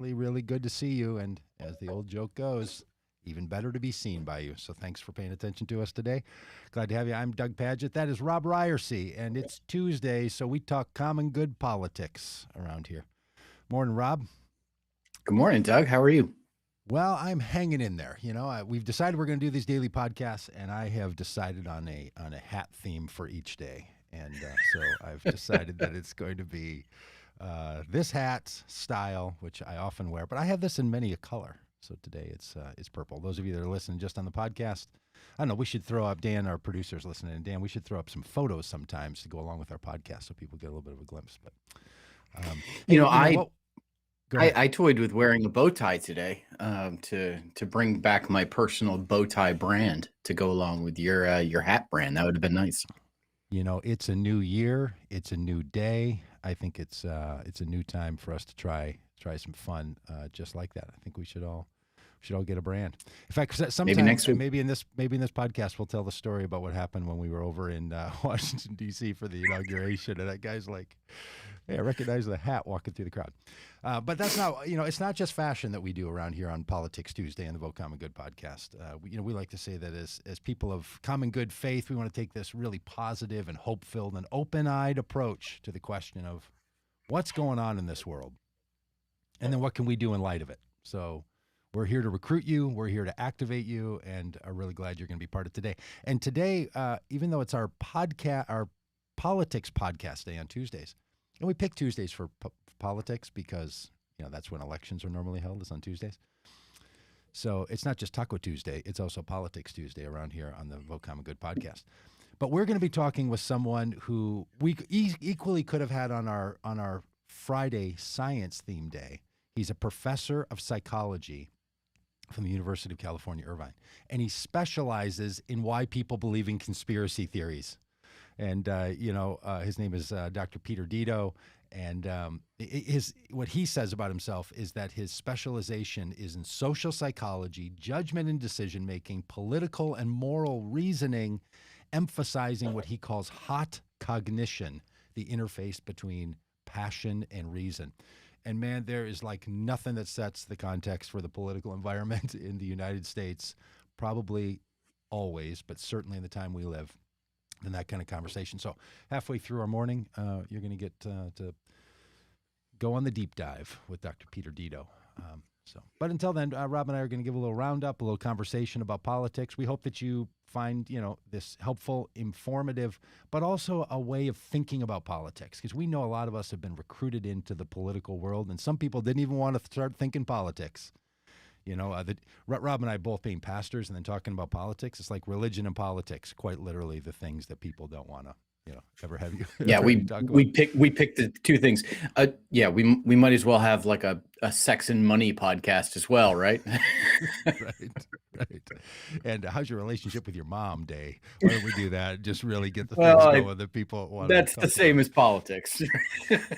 really, really good to see you. And as the old joke goes, even better to be seen by you. So thanks for paying attention to us today. Glad to have you. I'm Doug Padgett. That is Rob Ryersey, and it's Tuesday, so we talk common good politics around here. Morning, Rob. Good morning, Doug. How are you? Well, I'm hanging in there. We've decided we're going to do these daily podcasts, and I have decided on a hat theme for each day. And so I've decided that it's going to be this hat style, which I often wear, but I have this in many a color. So today it's purple. Those of you that are listening just on the podcast, I don't know. We should throw up Dan, our producer's listening, and Dan, we should throw up some photos sometimes to go along with our podcast so people get a little bit of a glimpse. But I Go ahead. I toyed with wearing a bow tie today to bring back my personal bow tie brand to go along with your hat brand. That would have been nice. It's a new year. It's a new day. I think it's a new time for us to try some fun just like that. I think we should all get a brand. In fact, sometime Maybe next week. maybe in this podcast we'll tell the story about what happened when we were over in Washington D.C. for the inauguration, and that guy's like, "Hey, I recognize the hat walking through the crowd." But that's not, it's not just fashion that we do around here on Politics Tuesday and the Vote Common Good podcast. We like to say that as people of common good faith, we want to take this really positive and hope-filled and open-eyed approach to the question of what's going on in this world, and then what can we do in light of it. So we're here to recruit you. We're here to activate you, and are really glad you're going to be part of today. And today, even though it's our politics podcast day on Tuesdays, and we pick Tuesdays for politics because that's when elections are normally held, is on Tuesdays. So it's not just Taco Tuesday; it's also Politics Tuesday around here on the Vote Common Good podcast. But we're going to be talking with someone who we equally could have had on our Friday science theme day. He's a professor of psychology from the University of California, Irvine, and he specializes in why people believe in conspiracy theories. And his name is Dr. Peter Dito, and what he says about himself is that his specialization is in social psychology, judgment and decision making, political and moral reasoning, emphasizing what he calls hot cognition, the interface between passion and reason. And man, there is like nothing that sets the context for the political environment in the United States, probably always, but certainly in the time we live, than that kind of conversation. So halfway through our morning, you're going to get to go on the deep dive with Dr. Peter Dito. But until then, Rob and I are going to give a little roundup, a little conversation about politics. We hope that you find, this helpful, informative, but also a way of thinking about politics, because we know a lot of us have been recruited into the political world, and some people didn't even want to start thinking politics. Rob and I both being pastors and then talking about politics, it's like religion and politics, quite literally the things that people don't want to, ever have you. Yeah, we picked the two things. We might as well have like a sex and money podcast as well, right? right. And how's your relationship with your mom, Day? Why don't we do that? Just really get the things going that people want. That's the same as politics. People.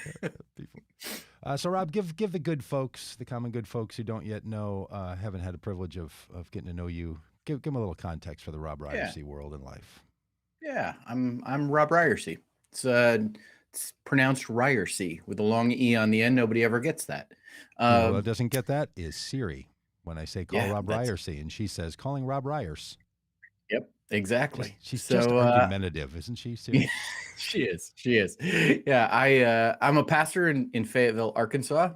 So Rob, give the good folks, the common good folks who don't yet know, haven't had the privilege of getting to know you, give them a little context for the Rob Ryersey world and life. Yeah, I'm Rob Ryersey. It's pronounced Ryersey with a long E on the end. Nobody ever gets that. Who doesn't get that is Siri. When I say call Rob Ryersey, and she says calling Rob Ryers. Yep, exactly. She's just argumentative, isn't she? Siri? She is. Yeah, I'm a pastor in Fayetteville, Arkansas,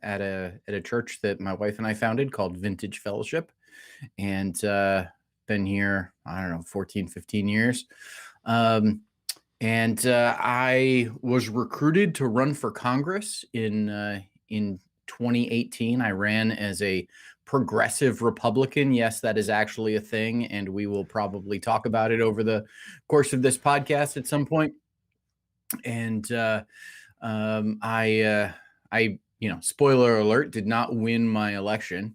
at a church that my wife and I founded called Vintage Fellowship, and been here, I don't know, 14, 15 years. And I was recruited to run for Congress in 2018. I ran as a progressive Republican. Yes, that is actually a thing, and we will probably talk about it over the course of this podcast at some point. And I spoiler alert, did not win my election,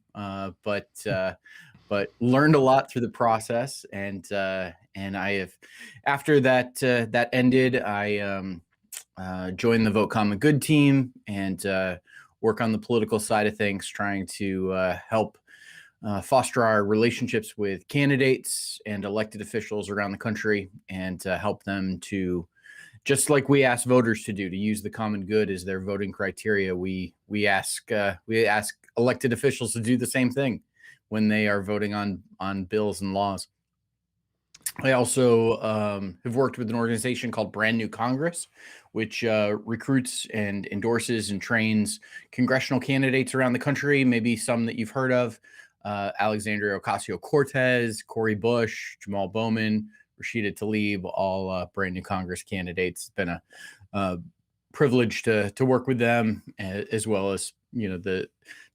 but learned a lot through the process. And I have, after that ended, I joined the Vote Common Good team and work on the political side of things, trying to help foster our relationships with candidates and elected officials around the country, and help them to just like we ask voters to do, to use the common good as their voting criteria, we ask elected officials to do the same thing when they are voting on bills and laws. I also have worked with an organization called Brand New Congress, which recruits and endorses and trains congressional candidates around the country, maybe some that you've heard of. Alexandria Ocasio-Cortez, Cori Bush, Jamal Bowman, Rashida Tlaib, all Brand New Congress candidates. It's been a privilege to work with them, as well as, the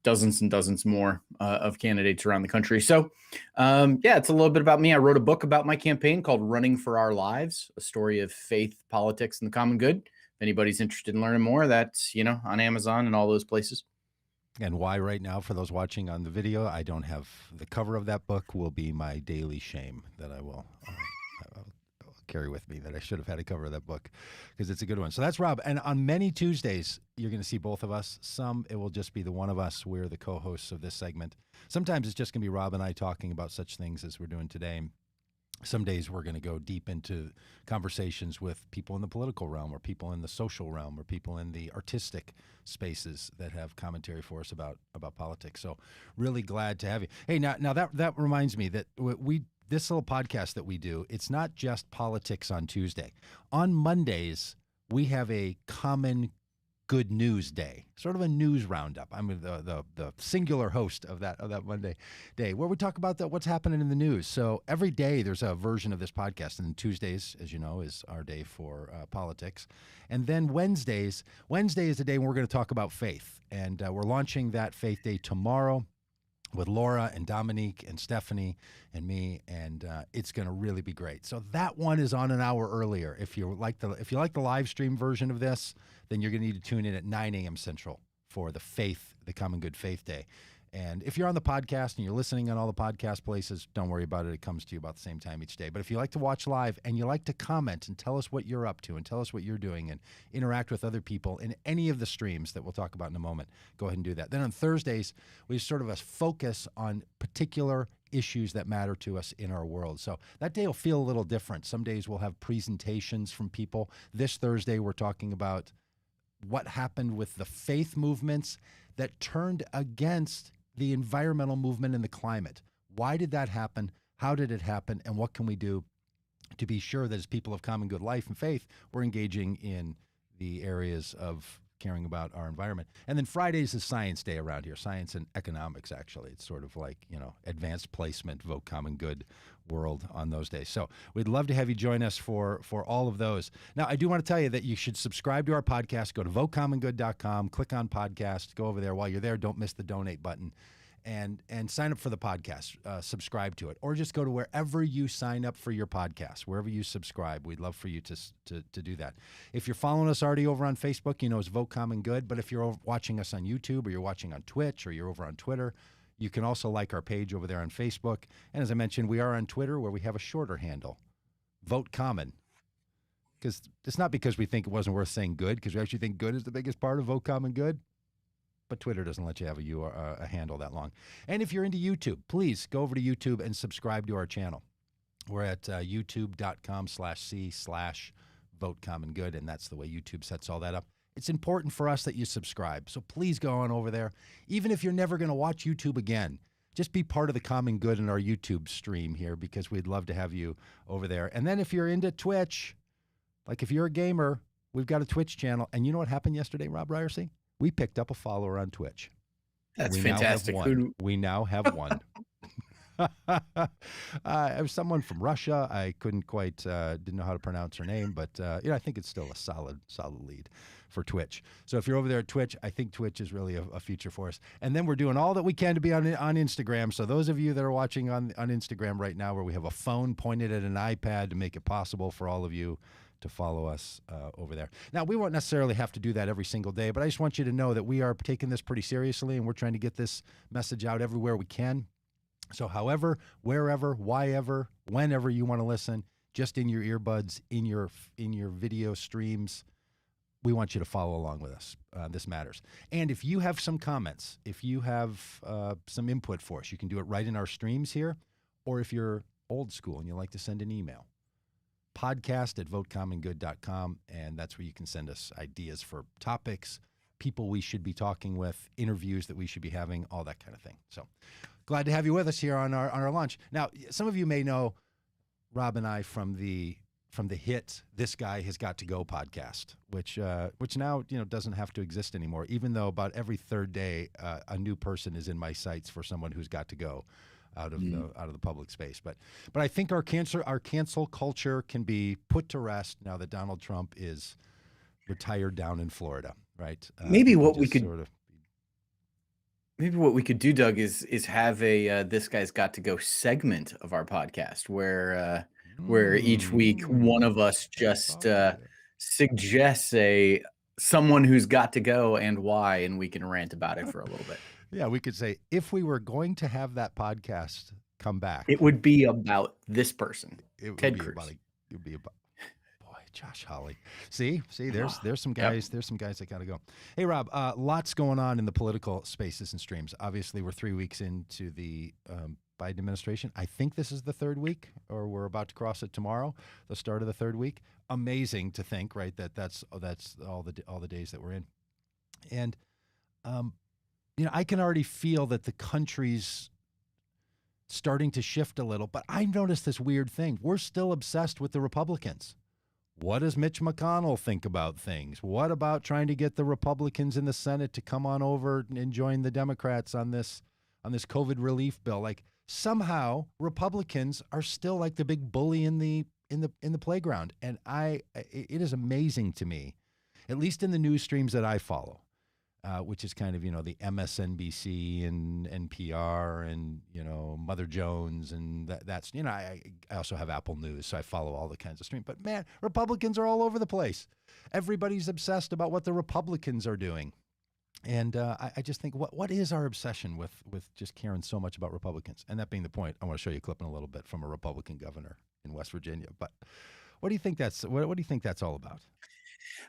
dozens and dozens more of candidates around the country. So, it's a little bit about me. I wrote a book about my campaign called Running for Our Lives, a story of faith, politics, and the common good. If anybody's interested in learning more, that's, on Amazon and all those places. And why right now, for those watching on the video, I don't have the cover of that book will be my daily shame that I will carry with me, that I should have had a cover of that book, because it's a good one. So that's Rob. And on many Tuesdays, you're going to see both of us. Some, it will just be the one of us. We're the co-hosts of this segment. Sometimes it's just going to be Rob and I talking about such things as we're doing today. Some days we're going to go deep into conversations with people in the political realm, or people in the social realm, or people in the artistic spaces that have commentary for us about politics. So really glad to have you. Hey, now that reminds me that this little podcast that we do, it's not just politics on Tuesday. On Mondays, we have a common good news day, sort of a news roundup. I'm the singular host of that Monday day, where we talk about what's happening in the news. So every day there's a version of this podcast, and Tuesdays, as you know, is our day for politics. And then Wednesday is the day when we're going to talk about faith, and we're launching that Faith Day tomorrow with Laura and Dominique and Stephanie and me, and it's going to really be great. So that one is on an hour earlier. If you like the live stream version of this, then you're going to need to tune in at 9 a.m. Central for the Common Good Faith Day. And if you're on the podcast and you're listening on all the podcast places, don't worry about it. It comes to you about the same time each day. But if you like to watch live and you like to comment and tell us what you're up to and tell us what you're doing and interact with other people in any of the streams that we'll talk about in a moment, go ahead and do that. Then on Thursdays, we sort of focus on particular issues that matter to us in our world. So that day will feel a little different. Some days we'll have presentations from people. This Thursday, we're talking about what happened with the faith movements that turned against the environmental movement and the climate. Why did that happen? How did it happen? And what can we do to be sure that as people of common good life and faith, we're engaging in the areas of caring about our environment? And then Fridays is Science Day around here, science and economics, actually. It's sort of like, advanced placement, vote common good world on those days. So we'd love to have you join us for all of those. Now, I do want to tell you that you should subscribe to our podcast. Go to votecommongood.com, click on podcast, go over there. While you're there, don't miss the donate button. And sign up for the podcast, subscribe to it, or just go to wherever you sign up for your podcast, wherever you subscribe. We'd love for you to do that. If you're following us already over on Facebook, it's Vote Common Good. But if you're watching us on YouTube, or you're watching on Twitch, or you're over on Twitter, you can also like our page over there on Facebook. And as I mentioned, we are on Twitter, where we have a shorter handle, Vote Common. Because it's not because we think it wasn't worth saying good, because we actually think good is the biggest part of Vote Common Good. But Twitter doesn't let you have a handle that long. And if you're into YouTube, please go over to YouTube and subscribe to our channel. We're at youtube.com/c/voteCommonGood, and that's the way YouTube sets all that up. It's important for us that you subscribe, so please go on over there. Even if you're never going to watch YouTube again, just be part of the common good in our YouTube stream here, because we'd love to have you over there. And then if you're into Twitch, like if you're a gamer, we've got a Twitch channel. And you know what happened yesterday, Rob Ryerson? We picked up a follower on Twitch. That's fantastic. We now have one. It was someone from Russia. I couldn't quite, didn't know how to pronounce her name, but I think it's still a solid lead for Twitch. So if you're over there at Twitch, I think Twitch is really a future for us. And then we're doing all that we can to be on Instagram. So those of you that are watching on Instagram right now, where we have a phone pointed at an iPad to make it possible for all of you to follow us over there. Now, we won't necessarily have to do that every single day, but I just want you to know that we are taking this pretty seriously, and we're trying to get this message out everywhere we can. So however, wherever, whyever, whenever you want to listen, just in your earbuds, in your video streams, we want you to follow along with us. This matters. And if you have some comments, if you have some input for us, you can do it right in our streams here. Or if you're old school and you like to send an email, podcast@votecommongood.com, and that's where you can send us ideas for topics, people we should be talking with, interviews that we should be having, all that kind of thing. So glad to have you with us here on our launch. Now, some of you may know Rob and I from the hit "This Guy Has Got to Go" podcast, which now doesn't have to exist anymore. Even though about every third day a new person is in my sights for someone who's got to go out of the public space. But I think our cancel culture can be put to rest now that Donald Trump is retired down in Florida, right? Maybe what we could do, Doug, is have a "This Guy's Got to Go" segment of our podcast where each week one of us just suggests someone who's got to go and why, and we can rant about it for a little bit. Yeah, we could say if we were going to have that podcast come back, it would be about this person, Ted Cruz. It would be about Josh Hawley. See, there's some guys. There's some guys that got to go. Hey, Rob, lots going on in the political spaces and streams. Obviously, we're 3 weeks into the Biden administration. I think this is the third week, or we're about to cross it tomorrow, the start of the third week. Amazing to think, right? That's all the days that we're in, and I can already feel that the country's starting to shift a little. But I noticed this weird thing. We're still obsessed with the Republicans. What does Mitch McConnell think about things? What about trying to get the Republicans in the Senate to come on over and join the Democrats on this COVID relief bill? Like somehow Republicans are still like the big bully in the playground, and it is amazing to me, at least in the news streams that I follow, which is kind of the MSNBC and NPR and Mother Jones, and that's I also have Apple News, so I follow all the kinds of streams. But man, Republicans are all over the place. Everybody's obsessed about what the Republicans are doing, and I just think what is our obsession with just caring so much about Republicans? And that being the point, I want to show you a clip in a little bit from a Republican governor in West Virginia. But what do you think that's all about?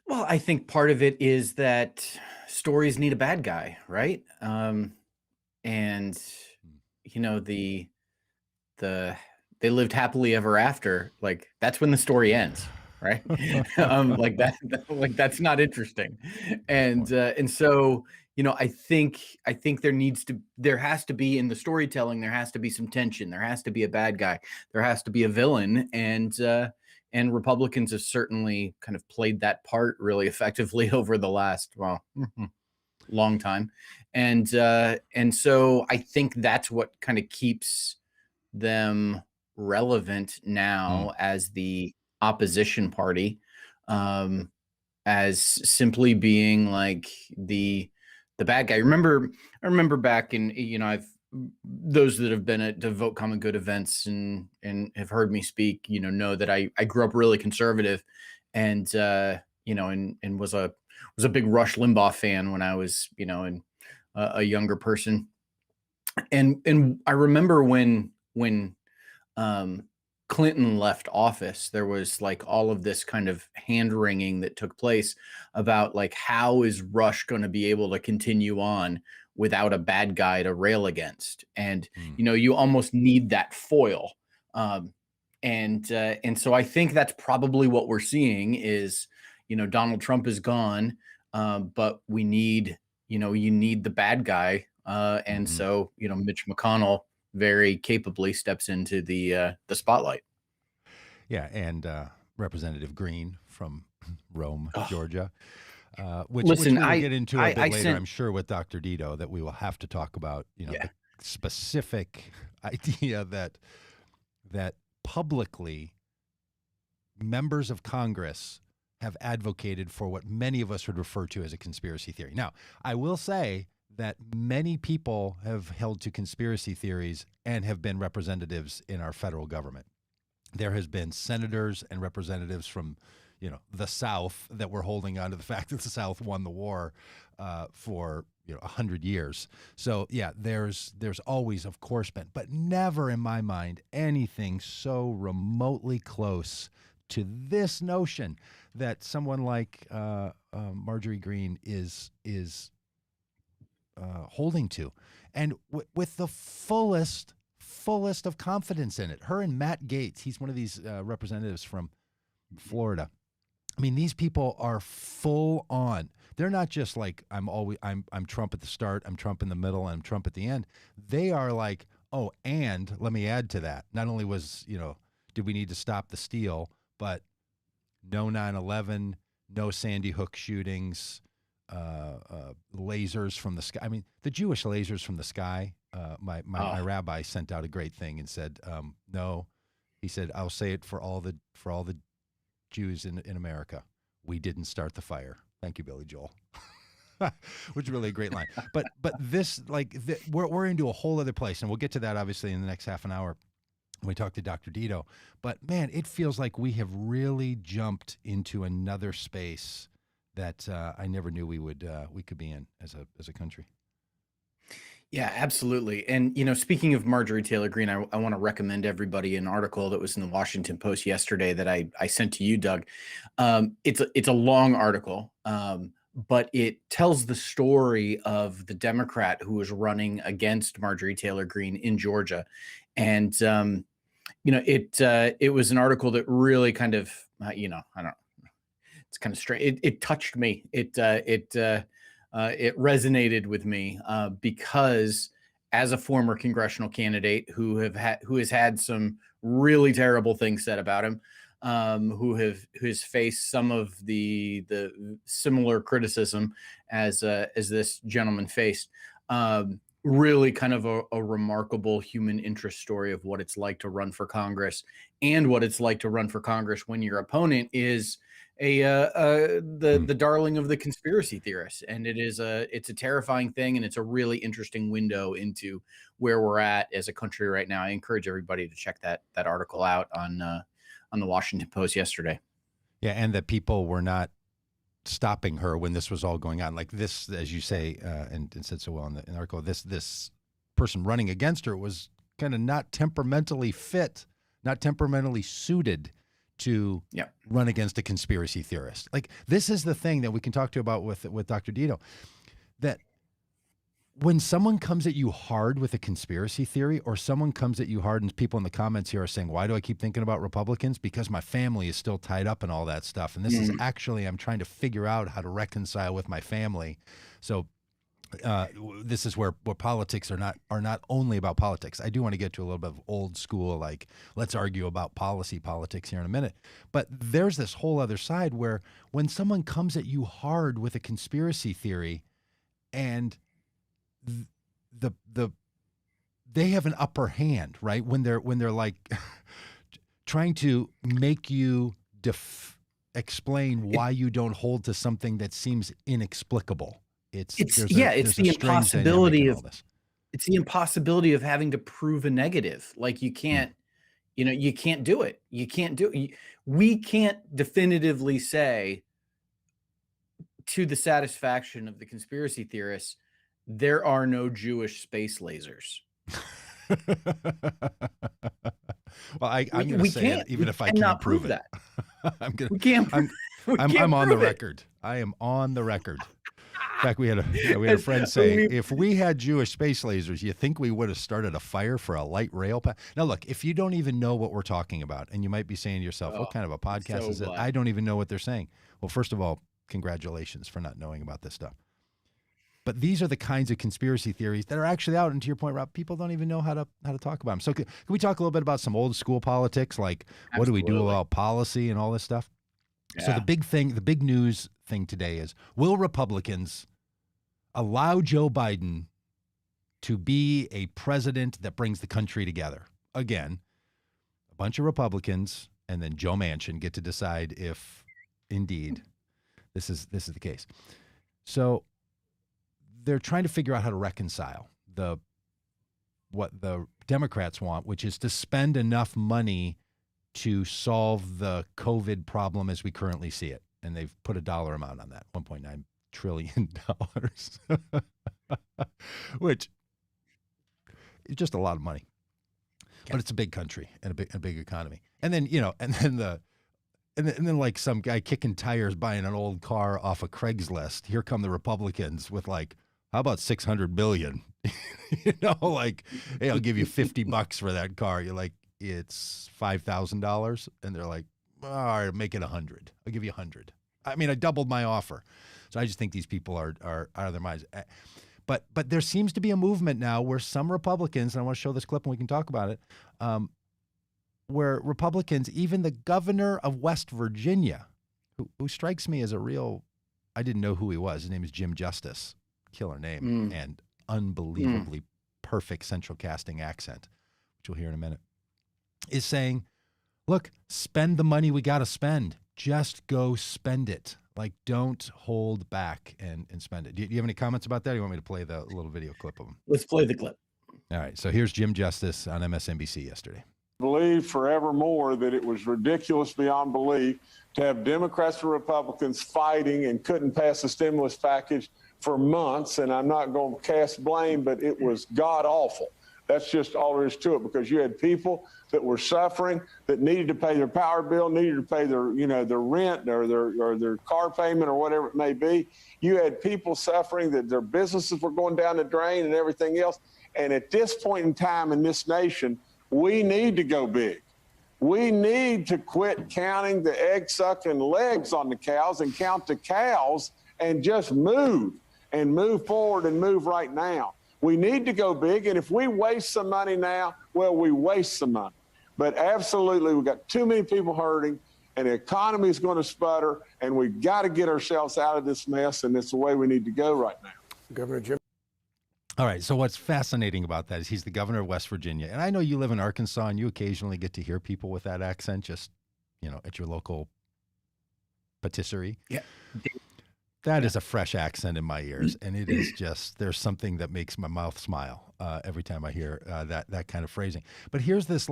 Well, I think part of it is that stories need a bad guy, right? And they lived happily ever after. Like that's when the story ends, right? Like that's not interesting. And so I think there has to be in the storytelling, there has to be some tension, there has to be a bad guy, there has to be a villain, and Republicans have certainly kind of played that part really effectively over the last, long time. And so I think that's what kind of keeps them relevant now as the opposition party, as simply being like the bad guy. I remember back in, those that have been at the Vote Common Good events and have heard me speak, know that I grew up really conservative, and was a big Rush Limbaugh fan when I was, a younger person. And I remember when Clinton left office, there was like all of this kind of hand wringing that took place about like, how is Rush going to be able to continue on without a bad guy to rail against? And, you almost need that foil. And so I think that's probably what we're seeing is, Donald Trump is gone, but we need, you need the bad guy. And so, Mitch McConnell very capably steps into the spotlight. Yeah, and Representative Green from Rome, Georgia, which Listen, we'll get into a bit later, sent, I'm sure, with Dr. Dito, that we will have to talk about, the specific idea that publicly members of Congress have advocated for what many of us would refer to as a conspiracy theory. Now, I will say that many people have held to conspiracy theories and have been representatives in our federal government. There has been senators and representatives from, the South that were holding on to the fact that the South won the war for 100 years. So yeah, there's always, of course, been, but never in my mind anything so remotely close to this notion that someone like Marjorie Greene is holding to, and with the fullest of confidence in it. Her and Matt Gaetz, he's one of these representatives from Florida. I mean, these people are full on. They're not just like I'm Trump at the start, I'm Trump in the middle, I'm Trump at the end. They are like, oh, and let me add to that. Not only was, did we need to stop the steal, but no 9/11, no Sandy Hook shootings, lasers from the sky. I mean, the Jewish lasers from the sky. My rabbi sent out a great thing and said, no, he said, I'll say it for all the Jews in America. We didn't start the fire. Thank you, Billy Joel. Which is really a great line. But this, we're into a whole other place, and we'll get to that obviously in the next half an hour when we talk to Dr. Dito. But man, it feels like we have really jumped into another space that I never knew we could be in as a country. Yeah, absolutely. And, speaking of Marjorie Taylor Greene, I want to recommend everybody an article that was in the Washington Post yesterday that I sent to you, Doug. It's a long article, but it tells the story of the Democrat who was running against Marjorie Taylor Greene in Georgia. And, it was an article that really kind of, I don't know, it's kind of strange. It touched me. It resonated with me because as a former congressional candidate who has had some really terrible things said about him, who has faced some of the similar criticism as this gentleman faced, really kind of a remarkable human interest story of what it's like to run for Congress and what it's like to run for Congress when your opponent is the darling of the conspiracy theorists. And it's a terrifying thing, and it's a really interesting window into where we're at as a country right now. I encourage everybody to check that article out on the Washington Post yesterday. Yeah, and that people were not stopping her when this was all going on. Like this, as you say, and said so well in the article, this person running against her was kind of not temperamentally fit, not temperamentally suited to run against a conspiracy theorist. Like, this is the thing that we can talk to about with Dr. Dito, that when someone comes at you hard with a conspiracy theory, or someone comes at you hard, and people in the comments here are saying, why do I keep thinking about Republicans? Because my family is still tied up in all that stuff. And this is actually, I'm trying to figure out how to reconcile with my family. So this is where politics are not only about politics. I do want to get to a little bit of old school, like, let's argue about politics here in a minute. But there's this whole other side where when someone comes at you hard with a conspiracy theory, and they have an upper hand, right? When they're like trying to make you explain why you don't hold to something that seems inexplicable. It's the impossibility of having to prove a negative. Like, you can't do it. You can't do it. We can't definitively say, to the satisfaction of the conspiracy theorists, there are no Jewish space lasers. Well, I'm going to say it, even if I can't prove it. I'm on the record. I am on the record. In fact, we had a friend say, if we had Jewish space lasers, you think we would have started a fire for a light rail path? Now, look, if you don't even know what we're talking about, and you might be saying to yourself, what kind of a podcast is it? I don't even know what they're saying. Well, first of all, congratulations for not knowing about this stuff. But these are the kinds of conspiracy theories that are actually out. And to your point, Rob, people don't even know how to talk about them. So can we talk a little bit about some old school politics? Like, what do we do about policy and all this stuff? Yeah. So the big news thing today is, will Republicans allow Joe Biden to be a president that brings the country together? Again, a bunch of Republicans and then Joe Manchin get to decide if indeed this is the case. So they're trying to figure out how to reconcile what the Democrats want, which is to spend enough money to solve the COVID problem as we currently see it. And they've put a dollar amount on that, $1.9 trillion, which is just a lot of money. But it's a big country and a big economy. And then, and then like some guy kicking tires buying an old car off of Craigslist. Here come the Republicans with like, how about $600 billion? Like, hey, I'll give you $50 for that car. You're like, it's $5,000, and they're like, all right, make it 100. I'll give you 100. I mean, I doubled my offer. So I just think these people are out of their minds. But there seems to be a movement now where some Republicans, and I want to show this clip and we can talk about it, where Republicans, even the governor of West Virginia, who strikes me as a real, I didn't know who he was. His name is Jim Justice, killer name, and unbelievably perfect central casting accent, which we'll hear in a minute, is saying, look, spend the money we got to spend. Just go spend it. Like, don't hold back and spend it. Do you have any comments about that? Or you want me to play the little video clip of him? Let's play the clip. All right. So here's Jim Justice on MSNBC yesterday. Believe forevermore that it was ridiculous beyond belief to have Democrats and Republicans fighting and couldn't pass a stimulus package for months. And I'm not going to cast blame, but it was god awful. That's just all there is to it, because you had people that were suffering, that needed to pay their power bill, needed to pay their, their rent or their car payment or whatever it may be. You had people suffering, that their businesses were going down the drain and everything else. And at this point in time in this nation, we need to go big. We need to quit counting the egg-sucking legs on the cows and count the cows and just move forward and move right now. We need to go big, and if we waste some money now, well, we waste some money. But absolutely, we've got too many people hurting, and the economy is going to sputter, and we've got to get ourselves out of this mess, and it's the way we need to go right now. Governor Jim. All right, so what's fascinating about that is he's the governor of West Virginia, and I know you live in Arkansas, and you occasionally get to hear people with that accent just, at your local patisserie. Yeah. That is a fresh accent in my ears, and it is just, there's something that makes my mouth smile every time I hear that kind of phrasing. But here's this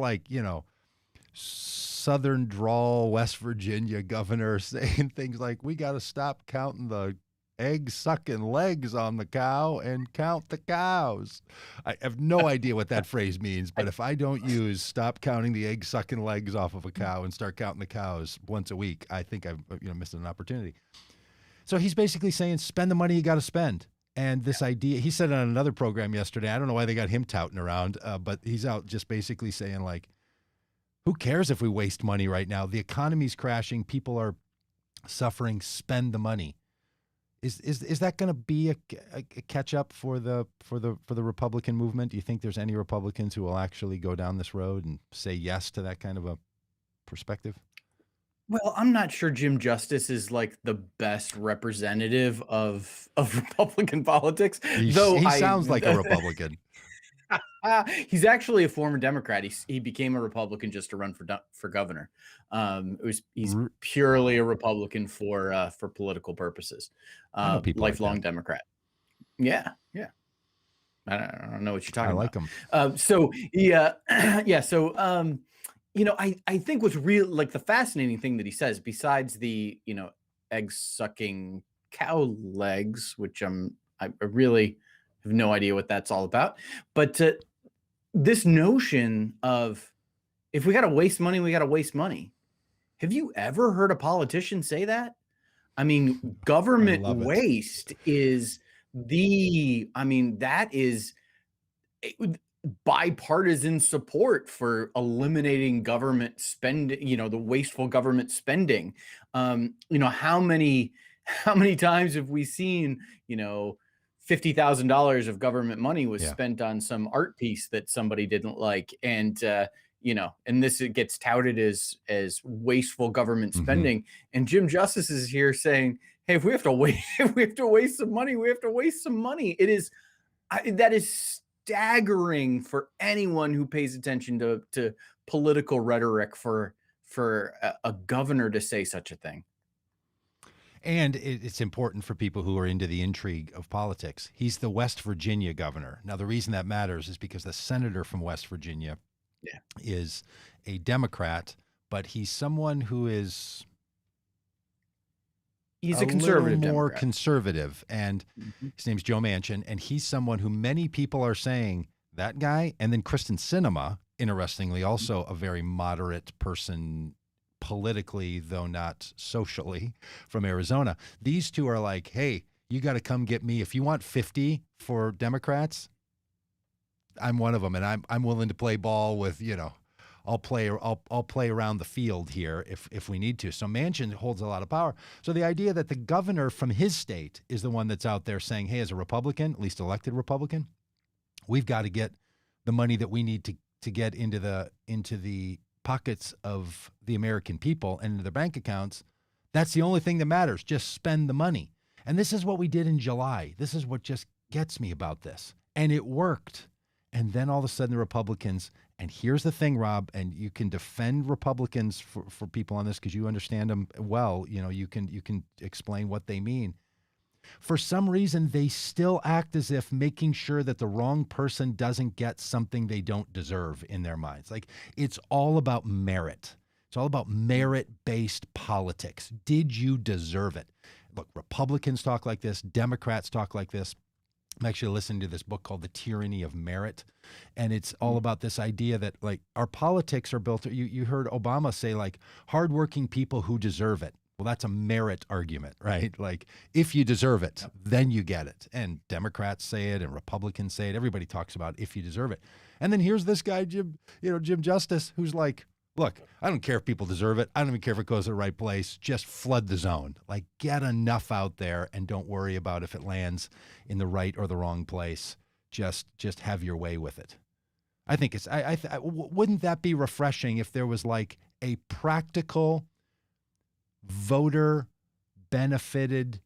Southern drawl West Virginia governor saying things like, we got to stop counting the egg-sucking legs on the cow and count the cows. I have no idea what that phrase means, but if I don't use stop counting the egg-sucking legs off of a cow and start counting the cows once a week, I think I've missed an opportunity. So he's basically saying, spend the money you got to spend. And this idea, he said on another program yesterday, I don't know why they got him touting around, but he's out just basically saying, like, who cares if we waste money right now? The economy's crashing. People are suffering. Spend the money. Is that going to be a catch up for the Republican movement? Do you think there's any Republicans who will actually go down this road and say yes to that kind of a perspective? Well, I'm not sure Jim Justice is like the best representative of Republican politics. He sounds like a Republican. He's actually a former Democrat. He became a Republican just to run for governor. He's purely a Republican for political purposes. Lifelong like Democrat. Yeah. I don't know what you're talking about. I like him. So yeah. So I think what's real, like the fascinating thing that he says, besides the egg sucking cow legs, which I really have no idea what that's all about, but this notion of if we got to waste money, we got to waste money. Have you ever heard a politician say that? I mean, government waste is that is bipartisan support for eliminating government spending, the wasteful government spending. How many times have we seen, $50,000 of government money was spent on some art piece that somebody didn't like. And, and this gets touted as wasteful government spending. And Jim Justice is here saying, hey, if we have to waste some money, we have to waste some money. That is staggering for anyone who pays attention to political rhetoric for a governor to say such a thing. And it's important for people who are into the intrigue of politics. He's the West Virginia governor. Now, the reason that matters is because the senator from West Virginia is a Democrat, but he's someone who is a conservative little more Democrat. Conservative, and his name's Joe Manchin, and he's someone who many people are saying, that guy, and then Kristen Sinema, interestingly, also a very moderate person politically, though not socially, from Arizona. These two are like, hey, you got to come get me. If you want 50 for Democrats, I'm one of them, and I'm willing to play ball with, I'll play around the field here if we need to. So Manchin holds a lot of power. So the idea that the governor from his state is the one that's out there saying, hey, as a Republican, at least elected Republican, we've got to get the money that we need to get into the pockets of the American people and into their bank accounts. That's the only thing that matters. Just spend the money. And this is what we did in July. This is what just gets me about this. And it worked. And then all of a sudden the Republicans, and here's the thing, Rob, and you can defend Republicans for people on this because you understand them well. You know, you can explain what they mean. For some reason, they still act as if making sure that the wrong person doesn't get something they don't deserve in their minds. Like, it's all about merit. It's all about merit-based politics. Did you deserve it? Look, Republicans talk like this. Democrats talk like this. I'm actually listening to this book called The Tyranny of Merit. And it's all about this idea that, like, our politics are built. You heard Obama say, like, hardworking people who deserve it. Well, that's a merit argument, right? Like, if you deserve it, then you get it. And Democrats say it and Republicans say it. Everybody talks about if you deserve it. And then here's this guy, Jim Justice, who's like, look, I don't care if people deserve it. I don't even care if it goes to the right place. Just flood the zone. Like, get enough out there and don't worry about if it lands in the right or the wrong place. Just have your way with it. I think it's, wouldn't that be refreshing if there was like a practical voter benefited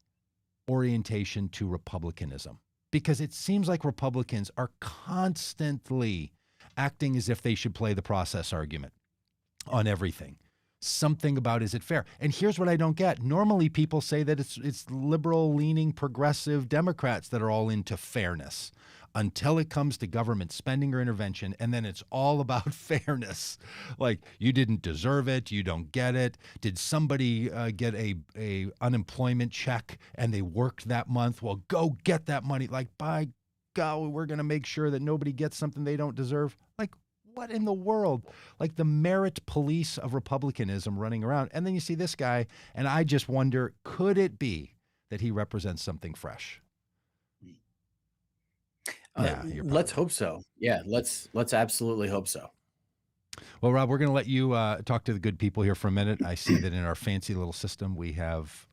orientation to republicanism? Because it seems like Republicans are constantly acting as if they should play the process argument on everything. Something about, is it fair? And here's what I don't get. Normally people say that it's liberal leaning progressive Democrats that are all into fairness until it comes to government spending or intervention. And then it's all about fairness. Like, you didn't deserve it. You don't get it. Did somebody get a unemployment check and they worked that month? Well, go get that money. Like, by God, we're going to make sure that nobody gets something they don't deserve. Like, what in the world? Like, the merit police of republicanism running around. And then you see this guy, and I just wonder, could it be that he represents something fresh? Let's hope so. Yeah, let's absolutely hope so. Well, Rob, we're going to let you talk to the good people here for a minute. I see that in our fancy little system, we have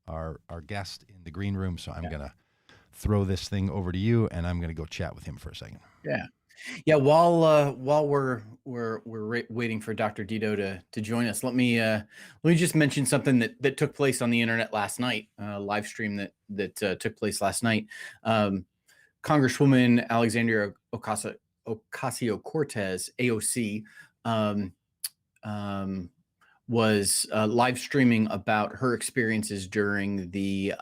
our guest in the green room. So I'm going to throw this thing over to you, and I'm going to go chat with him for a second. Yeah. While we're waiting for Dr. Dito to join us, let me just mention something that took place on the internet last night. Live stream that took place last night. Congresswoman Alexandria Ocasio-Cortez, AOC, was live streaming about her experiences during the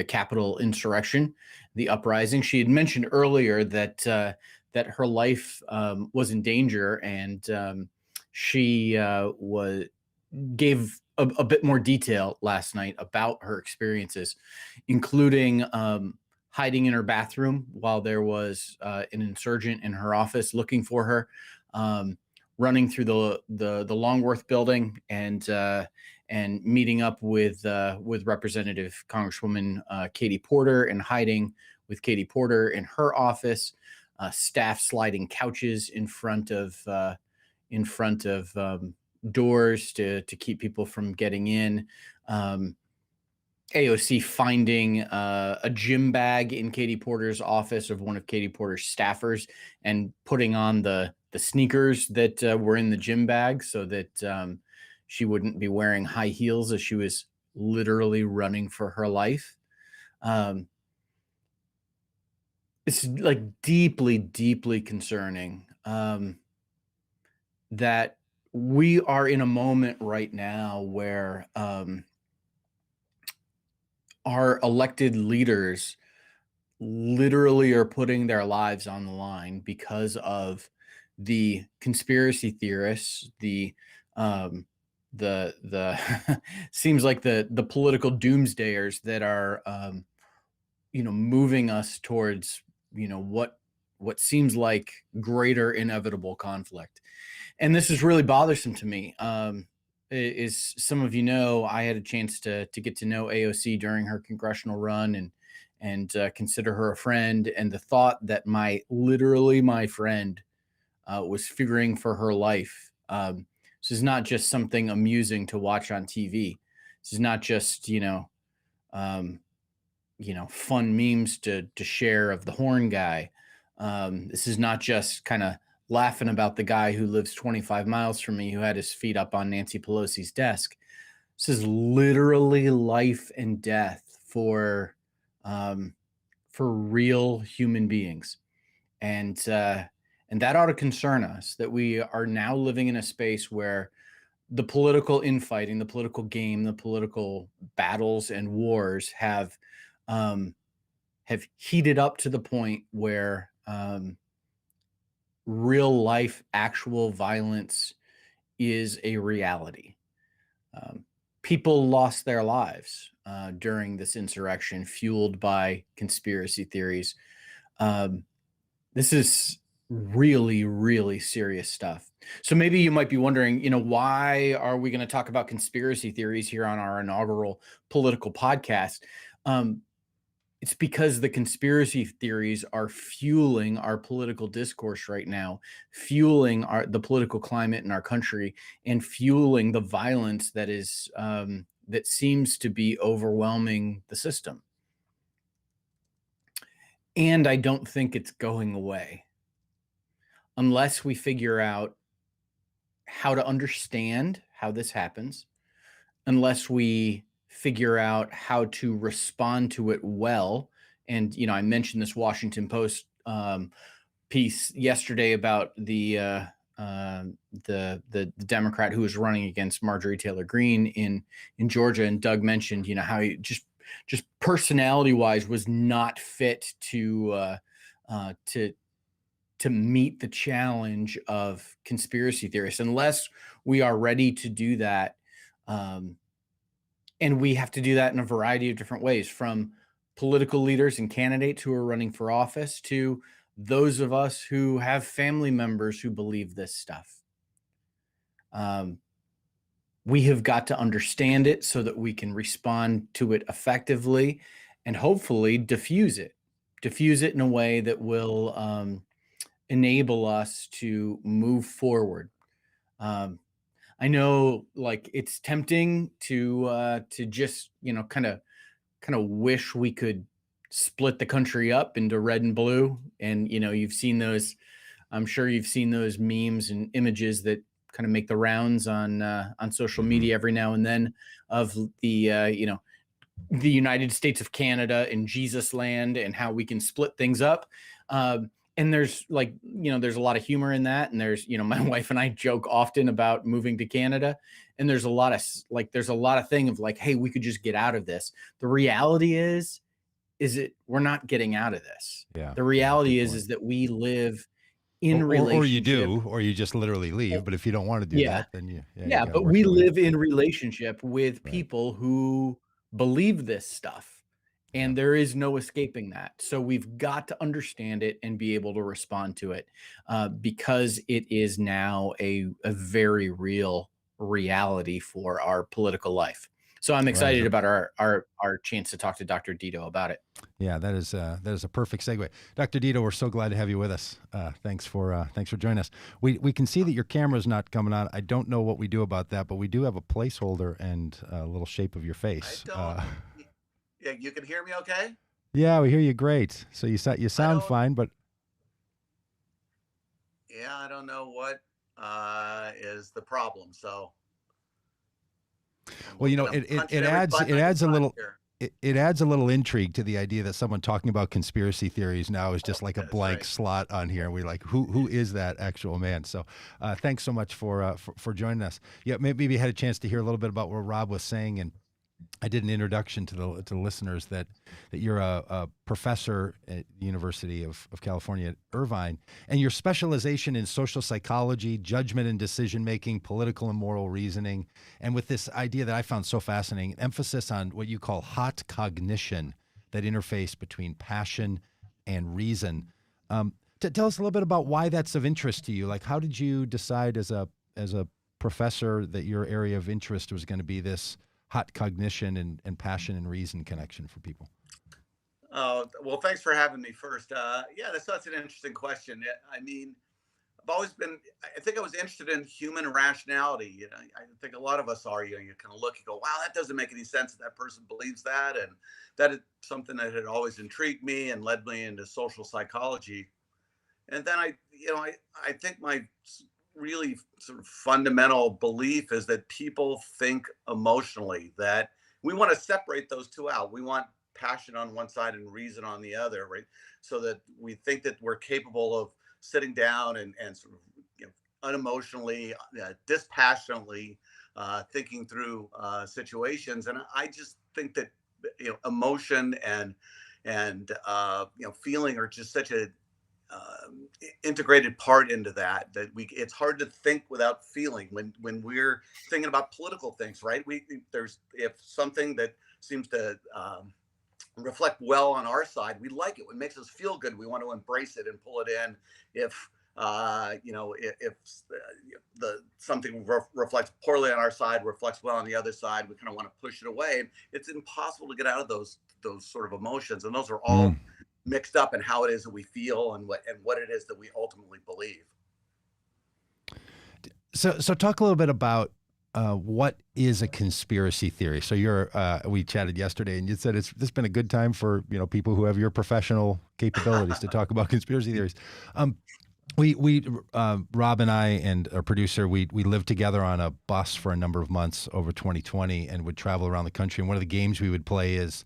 Capitol insurrection, the uprising. She had mentioned earlier that her life was in danger, and she gave a bit more detail last night about her experiences, including hiding in her bathroom while there was an insurgent in her office looking for her, running through the Longworth building and meeting up with Representative Congresswoman Katie Porter and hiding with Katie Porter in her office, staff sliding couches in front of doors to keep people from getting in. AOC finding a gym bag in Katie Porter's office of one of Katie Porter's staffers and putting on the sneakers that were in the gym bag so that she wouldn't be wearing high heels as she was literally running for her life. It's like deeply, deeply concerning that we are in a moment right now where our elected leaders literally are putting their lives on the line because of the conspiracy theorists, the seems like the political doomsdayers that are moving us towards what seems like greater inevitable conflict. And this is really bothersome to me. As some of you know, I had a chance to get to know AOC during her congressional run and consider her a friend. And the thought that my friend was fearing for her life. This is not just something amusing to watch on TV. This is not just, fun memes to share of the horn guy. This is not just kind of laughing about the guy who lives 25 miles from me who had his feet up on Nancy Pelosi's desk. This is literally life and death for real human beings, and that ought to concern us, that we are now living in a space where the political infighting, the political game, the political battles and wars have heated up to the point where real life, actual violence is a reality. People lost their lives during this insurrection, fueled by conspiracy theories. This is really, really serious stuff. So maybe you might be wondering, why are we going to talk about conspiracy theories here on our inaugural political podcast? It's because the conspiracy theories are fueling our political discourse right now, fueling the political climate in our country, and fueling the violence that is that seems to be overwhelming the system. And I don't think it's going away unless we figure out how to understand how this happens, unless we figure out how to respond to it well. And, I mentioned this Washington Post piece yesterday about the Democrat who was running against Marjorie Taylor Greene in Georgia. And Doug mentioned, how he just personality wise was not fit to meet the challenge of conspiracy theorists, unless we are ready to do that. And we have to do that in a variety of different ways, from political leaders and candidates who are running for office to those of us who have family members who believe this stuff. We have got to understand it so that we can respond to it effectively and hopefully diffuse it in a way that will enable us to move forward. I know, it's tempting to just, kind of wish we could split the country up into red and blue. And, you've seen those, I'm sure you've seen those memes and images that kind of make the rounds on social media every now and then of the United States of Canada and Jesus land and how we can split things up. And there's there's a lot of humor in that. And there's, my wife and I joke often about moving to Canada. And there's a lot of thing of hey, we could just get out of this. The reality is we're not getting out of this. Yeah. The reality is that we live in relationship. Or you do, or you just literally leave. But if you don't want to do that, then you gotta but work we your way. live in relationship with people who believe this stuff. And there is no escaping that. So we've got to understand it and be able to respond to it because it is now a very real reality for our political life. So I'm excited about our chance to talk to Dr. Dito about it. Yeah, that is a perfect segue. Dr. Dito, we're so glad to have you with us. Thanks for joining us. We can see that your camera's not coming on. I don't know what we do about that, but we do have a placeholder and a little shape of your face. Yeah, you can hear me okay? Yeah, we hear you great. So you sound fine, but yeah, I don't know what is the problem. So, well, it adds a little. It adds a little intrigue to the idea that someone talking about conspiracy theories now is just like a blank slot on here. We're like, who is that actual man? So thanks so much for joining us. Yeah, maybe you had a chance to hear a little bit about what Rob was saying, and I did an introduction to the listeners that you're a professor at the University of California at Irvine, and your specialization in social psychology, judgment and decision-making, political and moral reasoning, and with this idea that I found so fascinating, emphasis on what you call hot cognition, that interface between passion and reason. Tell us a little bit about why that's of interest to you. Like, how did you decide as a professor that your area of interest was going to be this hot cognition and passion and reason connection for people? Well, thanks for having me first. Yeah, that's an interesting question. I mean, I've always been, I think I was interested in human rationality. I think a lot of us are, you kind of look and go, wow, that doesn't make any sense that person believes that. And that is something that had always intrigued me and led me into social psychology. And then I think my really sort of fundamental belief is that people think emotionally, that we want to separate those two out. We want passion on one side and reason on the other, right? So that we think that we're capable of sitting down and sort of, unemotionally, dispassionately thinking through situations. And I just think that emotion and feeling are just such a integrated part into that it's hard to think without feeling when we're thinking about political things, right? There's, if something that seems to reflect well on our side, we like it. It makes us feel good. We want to embrace it and pull it in. If if the something reflects poorly on our side, reflects well on the other side, we kind of want to push it away. And it's impossible to get out of those sort of emotions, and those are all mixed up in how it is that we feel and what it is that we ultimately believe. So talk a little bit about what is a conspiracy theory. So we chatted yesterday, and you said this has been a good time for people who have your professional capabilities to talk about conspiracy theories. Rob and I and our producer, we lived together on a bus for a number of months over 2020 and would travel around the country. And one of the games we would play is,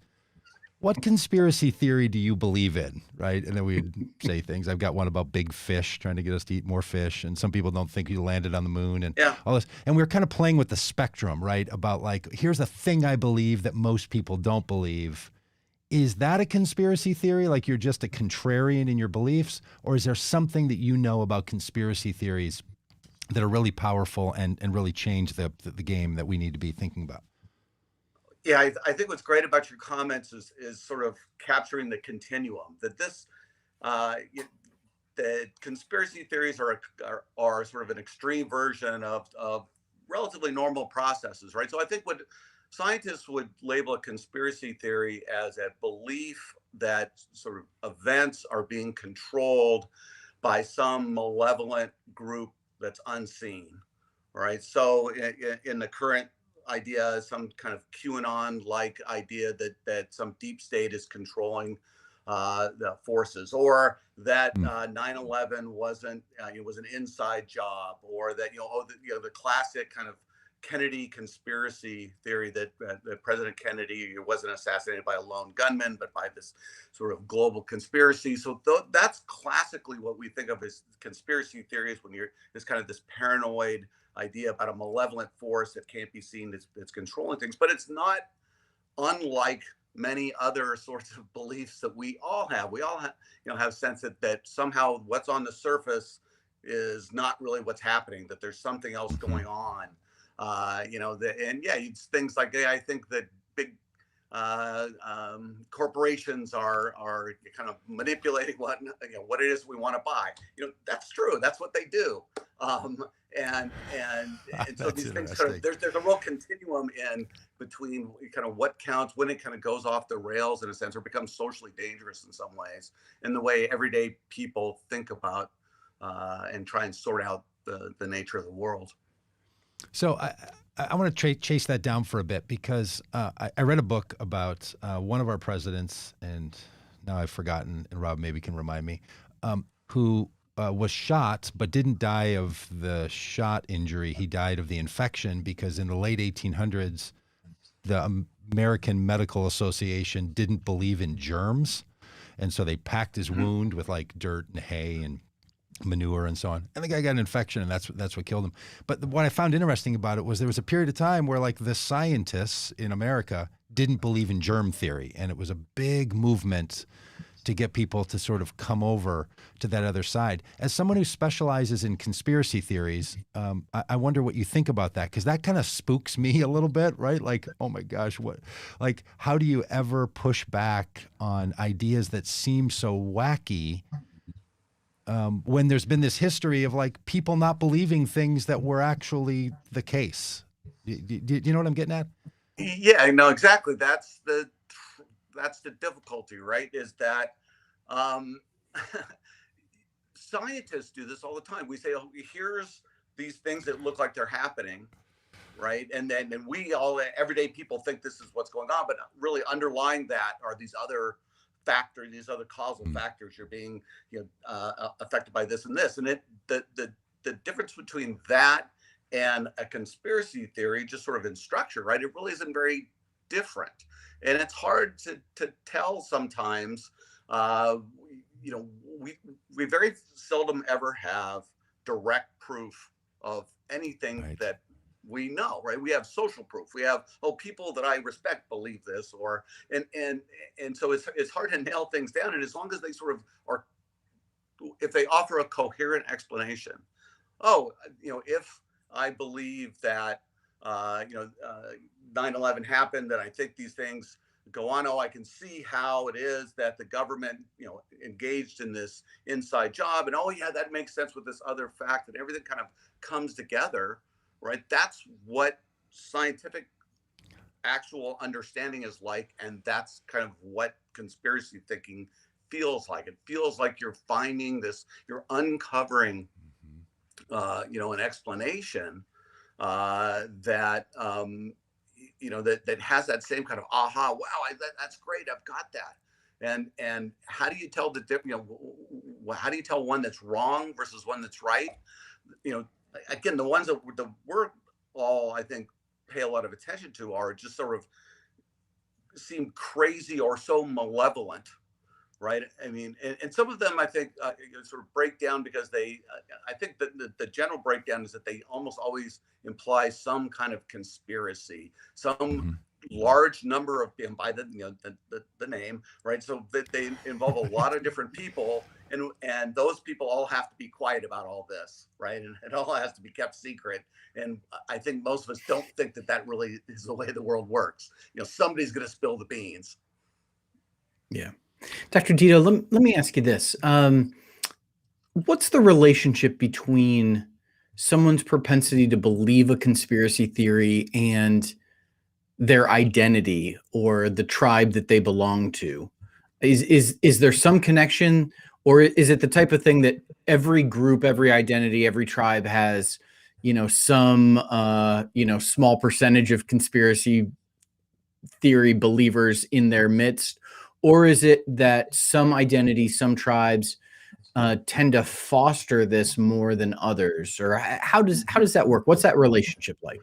what conspiracy theory do you believe in, right? And then we'd say things. I've got one about big fish trying to get us to eat more fish, and some people don't think you landed on the moon, and all this. And we were kind of playing with the spectrum, right? About like, here's a thing I believe that most people don't believe. Is that a conspiracy theory? Like you're just a contrarian in your beliefs? Or is there something that you know about conspiracy theories that are really powerful and really change the game that we need to be thinking about? Yeah, I think what's great about your comments is sort of capturing the continuum, that this the conspiracy theories are sort of an extreme version of relatively normal processes, right? So I think what scientists would label a conspiracy theory as a belief that sort of events are being controlled by some malevolent group that's unseen, right? So in the current idea, some kind of QAnon-like idea that some deep state is controlling the forces, or that 9/11 wasn't it was an inside job, or that the classic kind of Kennedy conspiracy theory that President Kennedy wasn't assassinated by a lone gunman, but by this sort of global conspiracy. So that's classically what we think of as conspiracy theories, when this kind of this paranoid idea about a malevolent force that can't be seen that's controlling things. But it's not unlike many other sorts of beliefs that we all have. We all have sense that somehow what's on the surface is not really what's happening, that there's something else going on. It's things like, I think that big corporations are kind of manipulating what it is we want to buy. That's true. That's what they do. And so these things there's a real continuum in between kind of what counts, when it kind of goes off the rails in a sense, or becomes socially dangerous in some ways, in the way everyday people think about and try and sort out the nature of the world. So I want to chase that down for a bit, because I read a book about one of our presidents, and now I've forgotten, and Rob maybe can remind me, who was shot but didn't die of the shot injury. He died of the infection, because in the late 1800s, the American Medical Association didn't believe in germs. And so they packed his wound with like dirt and hay and manure and so on. And the guy got an infection, and that's what killed him. But what I found interesting about it was there was a period of time where like the scientists in America didn't believe in germ theory. And it was a big movement to get people to sort of come over to that other side. As someone who specializes in conspiracy theories, I wonder what you think about that, because that kind of spooks me a little bit, right? Like, oh my gosh, how do you ever push back on ideas that seem so wacky when there's been this history of like people not believing things that were actually the case? Do you know what I'm getting at? Yeah, no, exactly. That's the difficulty, right? Is that scientists do this all the time. We say, oh, here's these things that look like they're happening, right? And we all, everyday people, think this is what's going on, but really underlying that are these other factors, these other causal factors. You're being, affected by this and this, and the difference between that and a conspiracy theory, just sort of in structure, right? It really isn't very different, and it's hard to tell sometimes. We very seldom ever have direct proof of anything that we know, right? We have social proof. We have, people that I respect believe this, and so it's hard to nail things down. And as long as they sort of are, if they offer a coherent explanation, if I believe that 9/11 happened, and I think these things go on. I can see how it is that the government, engaged in this inside job, and that makes sense with this other fact, and everything kind of comes together, right? That's what scientific actual understanding is like, and that's kind of what conspiracy thinking feels like. It feels like you're finding this, you're uncovering, an explanation that that has that same kind of aha, wow, that's great, I've got that. And how do you tell how do you tell one that's wrong versus one that's right? Again, the ones that we're all, I think, pay a lot of attention to are just sort of seem crazy or so malevolent, right? I mean, and some of them, I think, sort of break down because I think that the general breakdown is that they almost always imply some kind of conspiracy, some large number of, by the name, right? So that they involve a lot of different people, and those people all have to be quiet about all this, right? And it all has to be kept secret. And I think most of us don't think that really is the way the world works. Somebody's going to spill the beans. Yeah. Dr. Dito, let me ask you this. What's the relationship between someone's propensity to believe a conspiracy theory and their identity or the tribe that they belong to? Is there some connection, or is it the type of thing that every group, every identity, every tribe has, some, small percentage of conspiracy theory believers in their midst? Or is it that some identities, some tribes tend to foster this more than others? Or how does that work? What's that relationship like?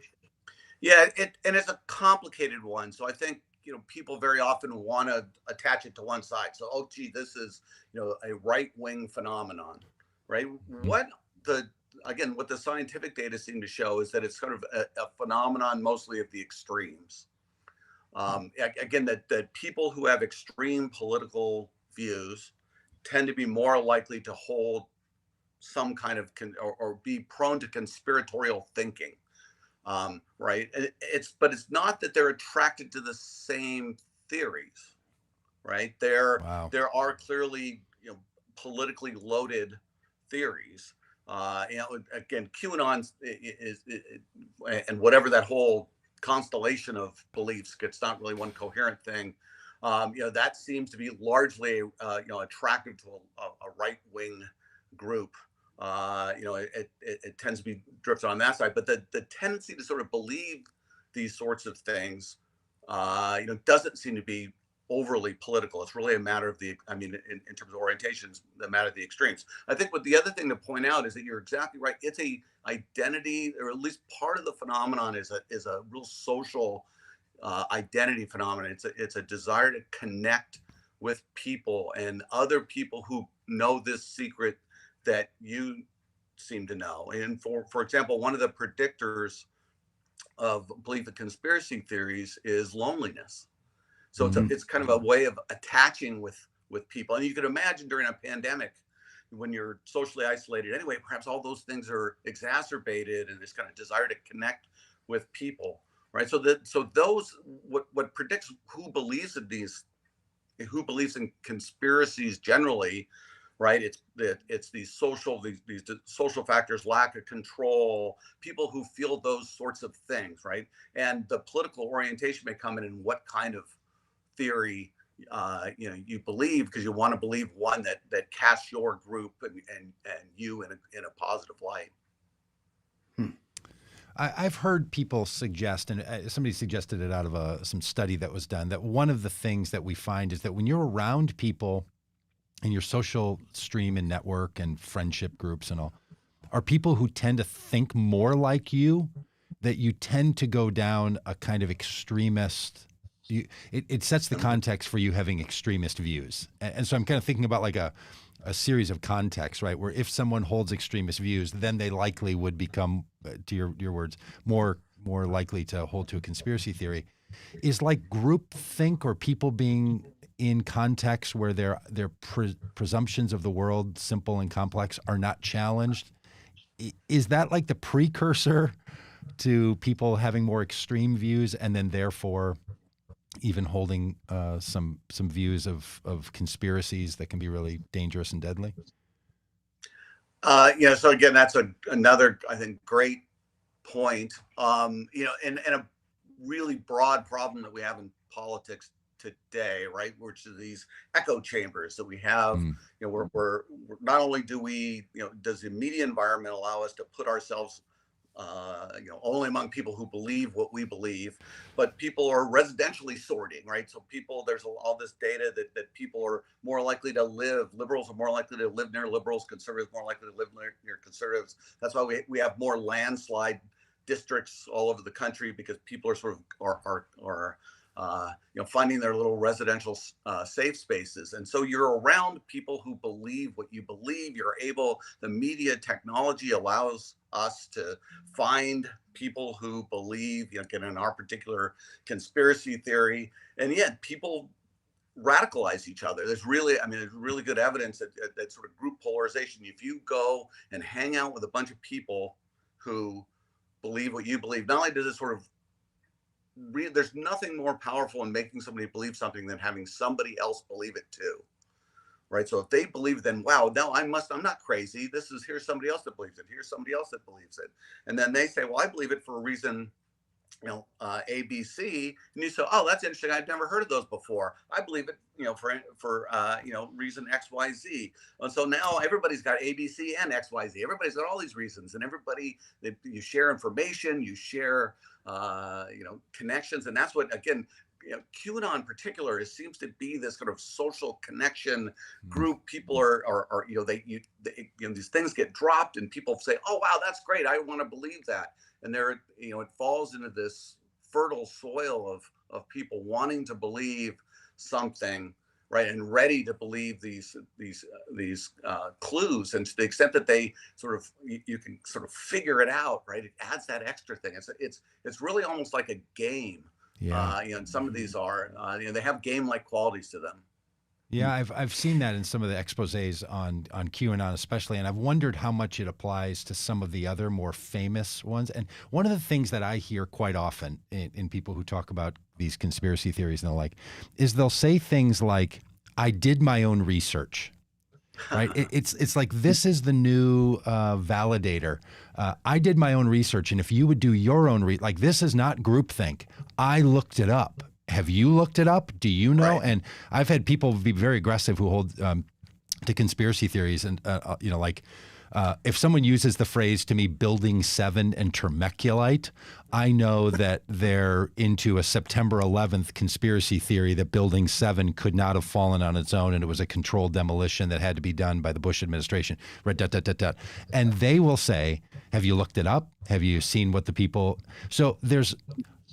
Yeah, it's a complicated one. So I think people very often want to attach it to one side. So this is a right-wing phenomenon, right? What the scientific data seem to show is that it's sort of a phenomenon mostly of the extremes. Again, that people who have extreme political views tend to be more likely to hold some kind of or be prone to conspiratorial thinking, right? But it's not that they're attracted to the same theories, right? There are clearly politically loaded theories. Again, QAnon is and whatever that whole constellation of beliefs, it's not really one coherent thing. That seems to be largely attractive to a right-wing group. It tends to be drifted on that side, but the tendency to sort of believe these sorts of things doesn't seem to be overly political. It's really a matter of in terms of orientations, the matter of the extremes. I think what the other thing to point out is that you're exactly right. It's a identity, or at least part of the phenomenon is a real social identity phenomenon. It's a desire to connect with people and other people who know this secret that you seem to know. And for example, one of the predictors of belief in conspiracy theories is loneliness. So it's kind of a way of attaching with people. And you could imagine during a pandemic, when you're socially isolated anyway, perhaps all those things are exacerbated, and this kind of desire to connect with people, right? So those what predicts who believes in conspiracies generally, right? It's these social factors, lack of control, people who feel those sorts of things, right? And the political orientation may come in what kind of theory you believe because you want to believe one that casts your group and you in a positive light. I've heard people suggest, and somebody suggested it out of some study that was done, that one of the things that we find is that when you're around people in your social stream and network and friendship groups and all, are people who tend to think more like you, that you tend to go down a kind of extremist. It sets the context for you having extremist views. And so I'm kind of thinking about like a series of contexts, right? Where if someone holds extremist views, then they likely would become, to your words, more likely to hold to a conspiracy theory. Is like group think or people being in contexts where their presumptions of the world, simple and complex, are not challenged. Is that like the precursor to people having more extreme views and then therefore even holding some views of conspiracies that can be really dangerous and deadly? So again, that's another, I think, great point. And a really broad problem that we have in politics today, right? Which is these echo chambers that we have. We're not only do we, does the media environment allow us to put ourselves only among people who believe what we believe, but people are residentially sorting, right? So there's all this data that people are more likely to live, liberals are more likely to live near liberals, conservatives more likely to live near conservatives. That's why we have more landslide districts all over the country, because people are sort of finding their little residential safe spaces. And so you're around people who believe what you believe. The media technology allows us to find people who believe, again, in our particular conspiracy theory. And yet people radicalize each other. There's really good evidence that sort of group polarization. If you go and hang out with a bunch of people who believe what you believe, not only does it sort of there's nothing more powerful in making somebody believe something than having somebody else believe it too, right? So if they believe, then wow, no, I'm not crazy. Here's somebody else that believes it. Here's somebody else that believes it. And then they say, well, I believe it for a reason, A, B, C. And you say, oh, that's interesting. I've never heard of those before. I believe it, for reason X, Y, Z. And so now everybody's got A, B, C, and X, Y, Z. Everybody's got all these reasons, and you share information, you share, connections. And that's what, again, QAnon in particular seems to be this sort of social connection group. People are these things get dropped and people say, oh, wow, that's great. I want to believe that. And it falls into this fertile soil of people wanting to believe something, right, and ready to believe these clues. And to the extent that they you can sort of figure it out, right, it adds that extra thing. It's really almost like a game. Yeah. And some of these are, they have game-like qualities to them. Yeah, I've seen that in some of the exposés on QAnon especially, and I've wondered how much it applies to some of the other more famous ones. And one of the things that I hear quite often in people who talk about these conspiracy theories and the like is they'll say things like, I did my own research, right? It's like, this is the new validator. I did my own research, and if you would do your own this is not groupthink. I looked it up. Have you looked it up? Do you know? Right. And I've had people be very aggressive who hold to conspiracy theories, and if someone uses the phrase to me, Building 7 and Termeculite, I know that they're into a September 11th conspiracy theory that Building 7 could not have fallen on its own, and it was a controlled demolition that had to be done by the Bush administration. And they will say, have you looked it up? Have you seen what the people... So there's...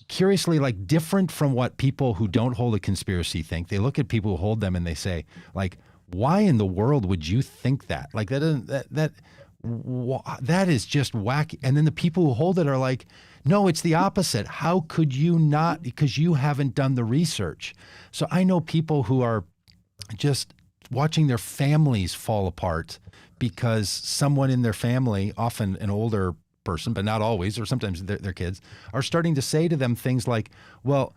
curiously, like, different from what people who don't hold a conspiracy think. They look at people who hold them and they say, like, why in the world would you think that? Like, that is just wacky. And then the people who hold it are like, no, it's the opposite. How could you not? Because you haven't done the research. So I know people who are just watching their families fall apart because someone in their family, often an older person, but not always, or sometimes their kids, are starting to say to them things like, well,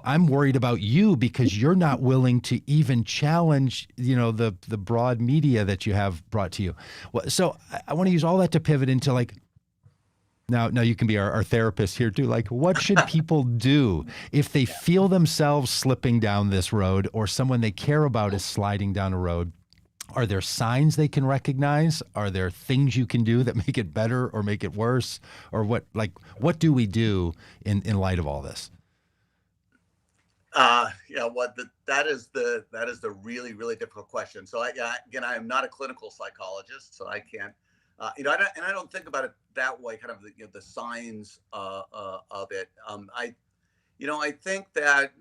I'm worried about you because you're not willing to even challenge, the broad media that you have brought to you. Well, so I want to use all that to pivot into, like, Now you can be our therapist here too. Like, what should people do if they feel themselves slipping down this road, or someone they care about is sliding down a road? Are there signs they can recognize? Are there things you can do that make it better or make it worse? Or what do we do in light of all this? Yeah, that is the really, really difficult question. So again, I am not a clinical psychologist, so I can't, I don't think about it that way, kind of the signs of it. I think that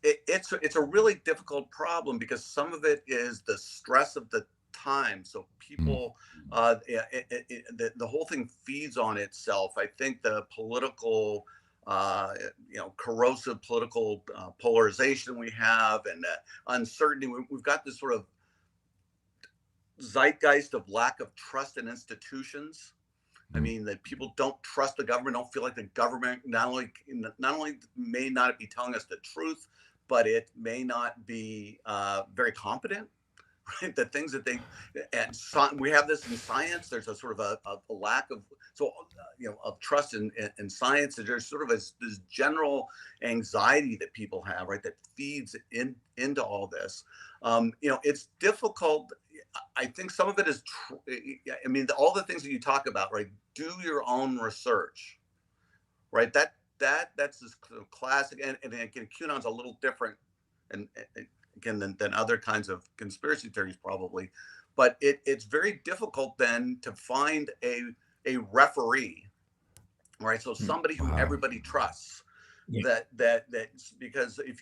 it's a really difficult problem because some of it is the stress of the time. So people, the whole thing feeds on itself. I think the political, corrosive political polarization we have, and uncertainty. We've got this sort of zeitgeist of lack of trust in institutions. I mean, that people don't trust the government, don't feel like the government not only may not be telling us the truth, but it may not be very competent. Right, the things that we have this in science. There's a sort of a lack of of trust in science. There's sort of this general anxiety that people have, right, that feeds into all this. It's difficult. I think some of it is. I mean, all the things that you talk about, right? Do your own research, right? That's this classic. And again, QAnon's a little different, and again than other kinds of conspiracy theories probably, but it's very difficult then to find a referee, right? So somebody who everybody trusts. That because if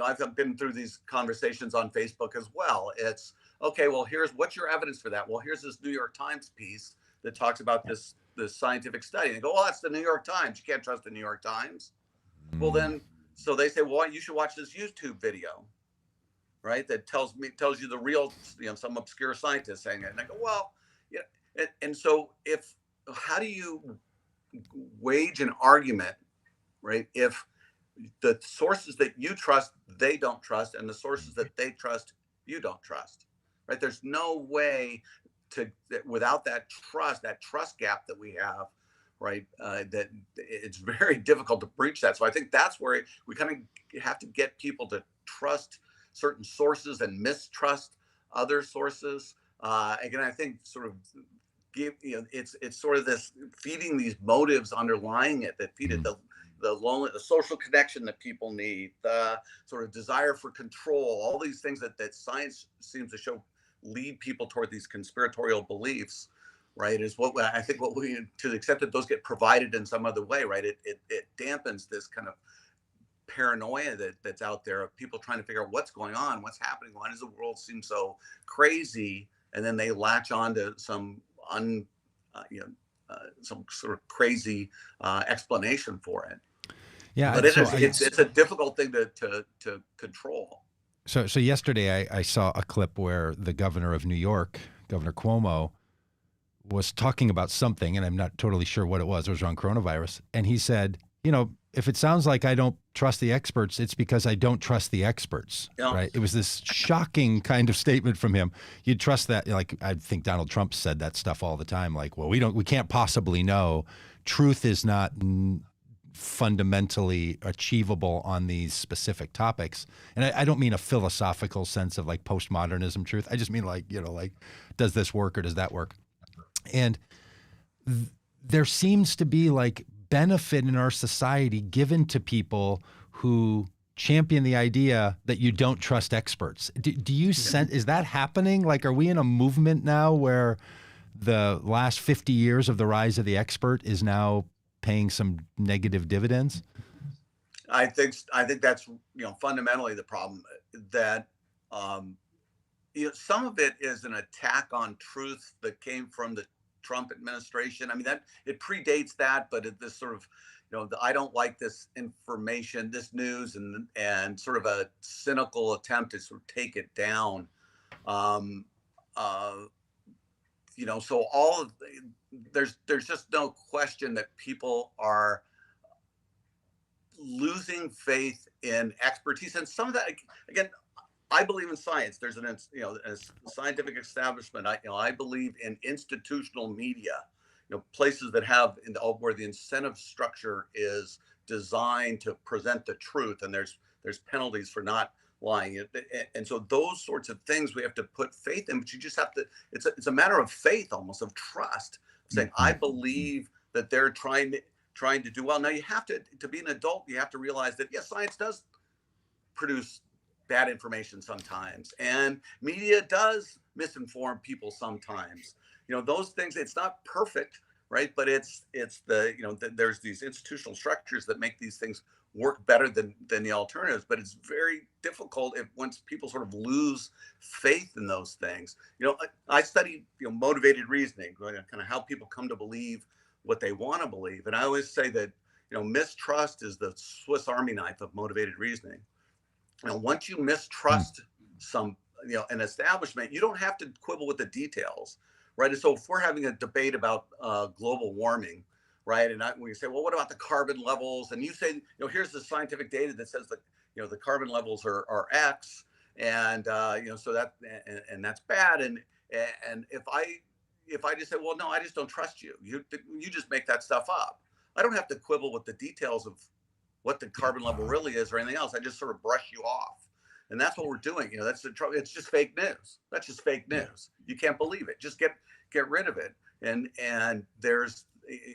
I've been through these conversations on Facebook as well. It's okay, well, what's your evidence for that? Well, here's this New York Times piece that talks about this scientific study. And they go, well, that's the New York Times. You can't trust the New York Times. Well, then, so they say, well, you should watch this YouTube video, right? That tells you the real, some obscure scientist saying it. And I go, well, yeah. And so how do you wage an argument, right? If the sources that you trust, they don't trust, and the sources that they trust, you don't trust, right? There's no way without that trust gap that we have, right? That it's very difficult to breach that. So I think that's where we kind of have to get people to trust certain sources and mistrust other sources. Again, I think sort of it's sort of this feeding these motives underlying it that feed it the social connection that people need, the sort of desire for control, all these things that science seems to show lead people toward these conspiratorial beliefs, right? Is what I think to the extent that those get provided in some other way, right? It dampens this kind of paranoia that's out there of people trying to figure out what's going on, what's happening, why does the world seem so crazy, and then they latch on to some some sort of crazy explanation for it. Yeah, but it's a difficult thing to control. So yesterday I saw a clip where the governor of New York, Governor Cuomo, was talking about something, and I'm not totally sure what it was. It was around coronavirus. And he said, if it sounds like I don't trust the experts, it's because I don't trust the experts, right? It was this shocking kind of statement from him. You'd trust that, like, I think Donald Trump said that stuff all the time. Like, well, we can't possibly know. Truth is not fundamentally achievable on these specific topics. And I don't mean a philosophical sense of like postmodernism truth. I just mean like, does this work or does that work? And there seems to be like benefit in our society given to people who champion the idea that you don't trust experts. Do you sense, is that happening? Like, are we in a movement now where the last 50 years of the rise of the expert is now paying some negative dividends? I think that's fundamentally the problem, that some of it is an attack on truth that came from the Trump administration. I mean, that it predates that, but this sort of I don't like this information, this news, and sort of a cynical attempt to sort of take it down. So all of there's just no question that people are losing faith in expertise, and some of that, again, I believe in science. There's an, a scientific establishment. I believe in institutional media, places that have where the incentive structure is designed to present the truth, and there's penalties for not lying. And so those sorts of things we have to put faith in, but you just have to, it's a matter of faith, almost of trust, saying, I believe that they're trying to do well. Now you have to be an adult, you have to realize that, yes, science does produce bad information sometimes, and media does misinform people sometimes. Those things, it's not perfect, right? But it's there's these institutional structures that make these things work better than the alternatives. But it's very difficult once people sort of lose faith in those things. I study motivated reasoning, kind of how people come to believe what they want to believe, and I always say that mistrust is the Swiss Army knife of motivated reasoning. Once you mistrust an establishment, you don't have to quibble with the details, right? And so if we're having a debate about global warming, right, and we say, well, what about the carbon levels? And you say, here's the scientific data that says that the carbon levels are X, and so that and that's bad. And if I just say, well, no, I just don't trust you. You just make that stuff up. I don't have to quibble with the details of what the carbon level really is or anything else. I just sort of brush you off. And that's what we're doing. That's the trouble. It's just fake news. That's just fake news. You can't believe it. Just get rid of it. And there's,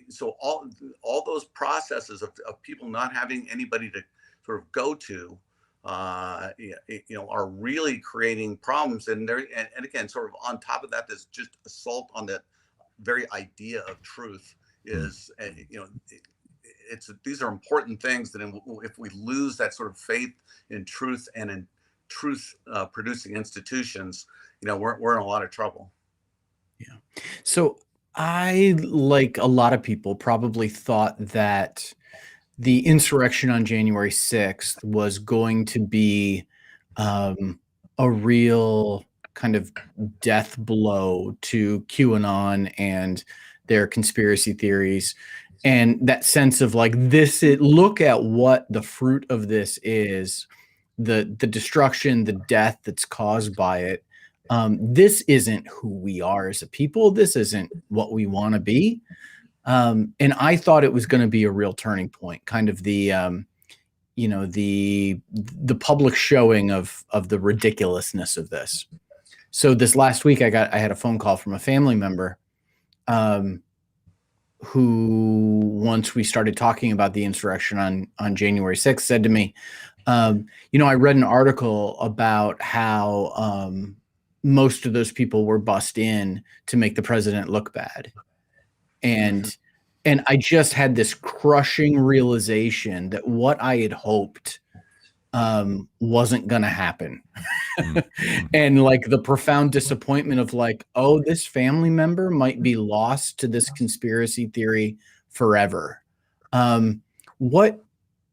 so all those processes of people not having anybody to sort of go to, are really creating problems. And again, sort of on top of that, there's just assault on the very idea of truth is, these are important things that if we lose that sort of faith in truth and in truth producing institutions, we're in a lot of trouble. Yeah. So I, like a lot of people, probably thought that the insurrection on January 6th was going to be a real kind of death blow to QAnon and their conspiracy theories. And that sense of like look at what the fruit of this is, the destruction, the death that's caused by it. This isn't who we are as a people. This isn't what we want to be. And I thought it was going to be a real turning point, kind of the public showing of the ridiculousness of this. So this last week, I had a phone call from a family member, who, once we started talking about the insurrection on January 6th, said to me, I read an article about how most of those people were bussed in to make the president look bad. And I just had this crushing realization that what I had hoped wasn't going to happen. And like the profound disappointment of like, oh, this family member might be lost to this conspiracy theory forever. What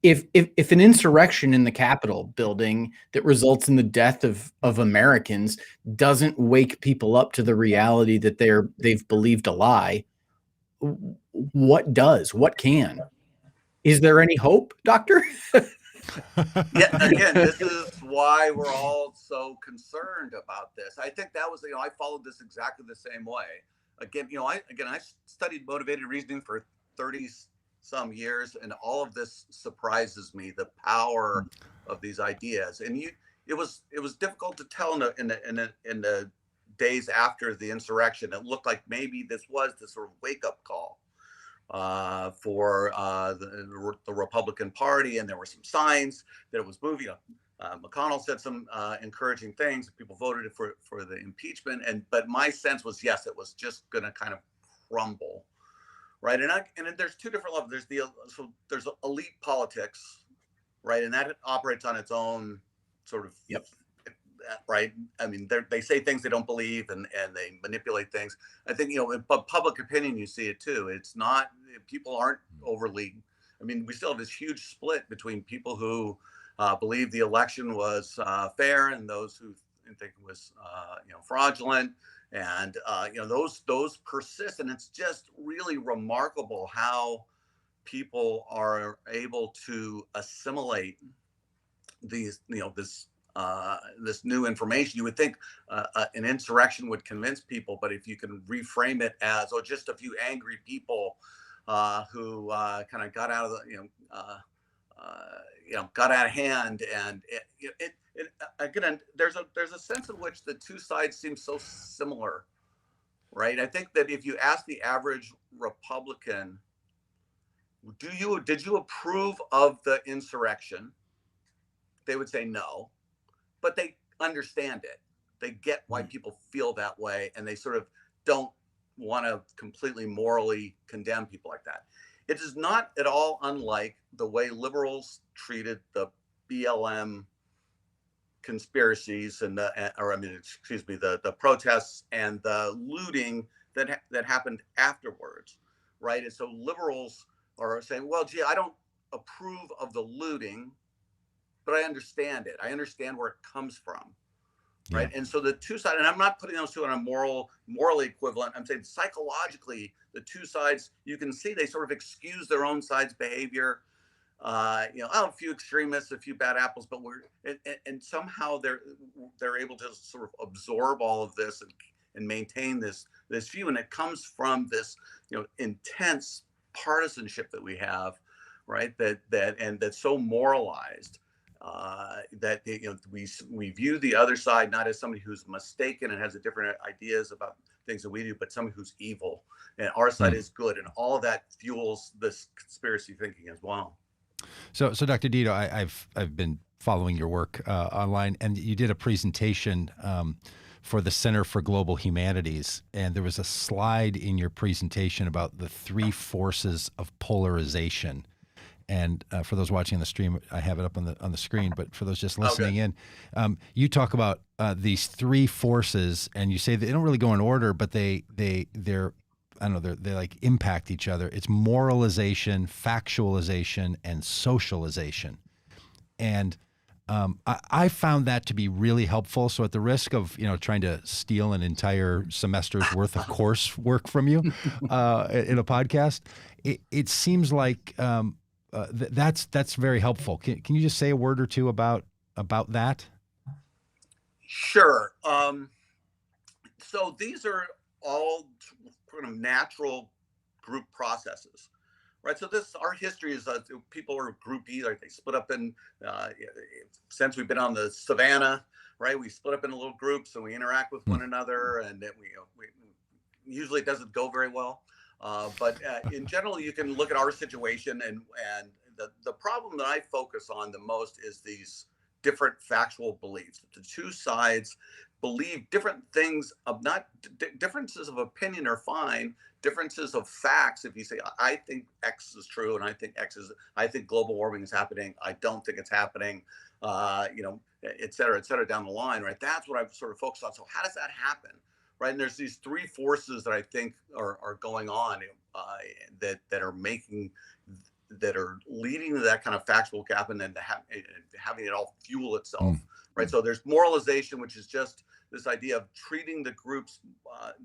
if an insurrection in the Capitol building that results in the death of Americans doesn't wake people up to the reality that they've believed a lie? What does? What can? Is there any hope, Doctor? Yeah, again, this is why we're all so concerned about this. I think that was, I followed this exactly the same way. Again, I studied motivated reasoning for 30 some years, and all of this surprises me, the power of these ideas. And it was difficult to tell in the days after the insurrection. It looked like maybe this was the sort of wake up call for the Republican Party, and there were some signs that it was moving. McConnell said some encouraging things. People voted for the impeachment, but my sense was, yes, it was just going to kind of crumble, right? And there's two different levels. There's elite politics, right, and that operates on its own sort of. Yep. Right. I mean, they say things they don't believe, and they manipulate things. I think, but public opinion, you see it too. It's not, people aren't overly, I mean, we still have this huge split between people who believe the election was fair and those who think it was, fraudulent. And, those persist. And it's just really remarkable how people are able to assimilate these, this this new information. You would think an insurrection would convince people, but if you can reframe it as, oh, just a few angry people who kind of got out of the, got out of hand, and again, there's a sense in which the two sides seem so similar, right? I think that if you ask the average Republican, did you approve of the insurrection? They would say no, but they understand it. They get why people feel that way, and they sort of don't want to completely morally condemn people like that. It is not at all unlike the way liberals treated the BLM conspiracies and the protests and the looting that happened afterwards, right? And so liberals are saying, well, gee, I don't approve of the looting, but I understand it. I understand where it comes from, right? Yeah. And so the two sides, and I'm not putting those two on a morally equivalent. I'm saying psychologically, the two sides, you can see they sort of excuse their own side's behavior. A few extremists, a few bad apples, but and somehow they're able to sort of absorb all of this and maintain this view, and it comes from this intense partisanship that we have, right? That's so moralized. That we view the other side not as somebody who's mistaken and has different ideas about things that we do, but somebody who's evil, and our side is good, and all of that fuels this conspiracy thinking as well. So Dr. Dito, I've been following your work online, and you did a presentation for the Center for Global Humanities, and there was a slide in your presentation about the three forces of polarization. And for those watching the stream, I have it up on the screen. But for those just listening in, you talk about these three forces, and you say they don't really go in order, but they're I don't know, they like impact each other. It's moralization, factualization, and socialization. And I found that to be really helpful. So at the risk of trying to steal an entire semester's worth of coursework from you in a podcast, it seems like that's very helpful. Can you just say a word or two about that? Sure. So these are all kind of natural group processes, right? So our history is people are groupie, like they split up in since we've been on the savannah, right? We split up into little groups and we interact with one another, and we usually it doesn't go very well. But in general, you can look at our situation, and the problem that I focus on the most is these different factual beliefs. The two sides believe different things of differences of opinion are fine. Differences of facts. If you say, I think X is true, and I think global warming is happening. I don't think it's happening, et cetera, down the line, right? That's what I've sort of focused on. So how does that happen? Right. And there's these three forces that I think are going on that are leading to that kind of factual gap, and then having it all fuel itself. Right. So there's moralization, which is just this idea of treating the groups,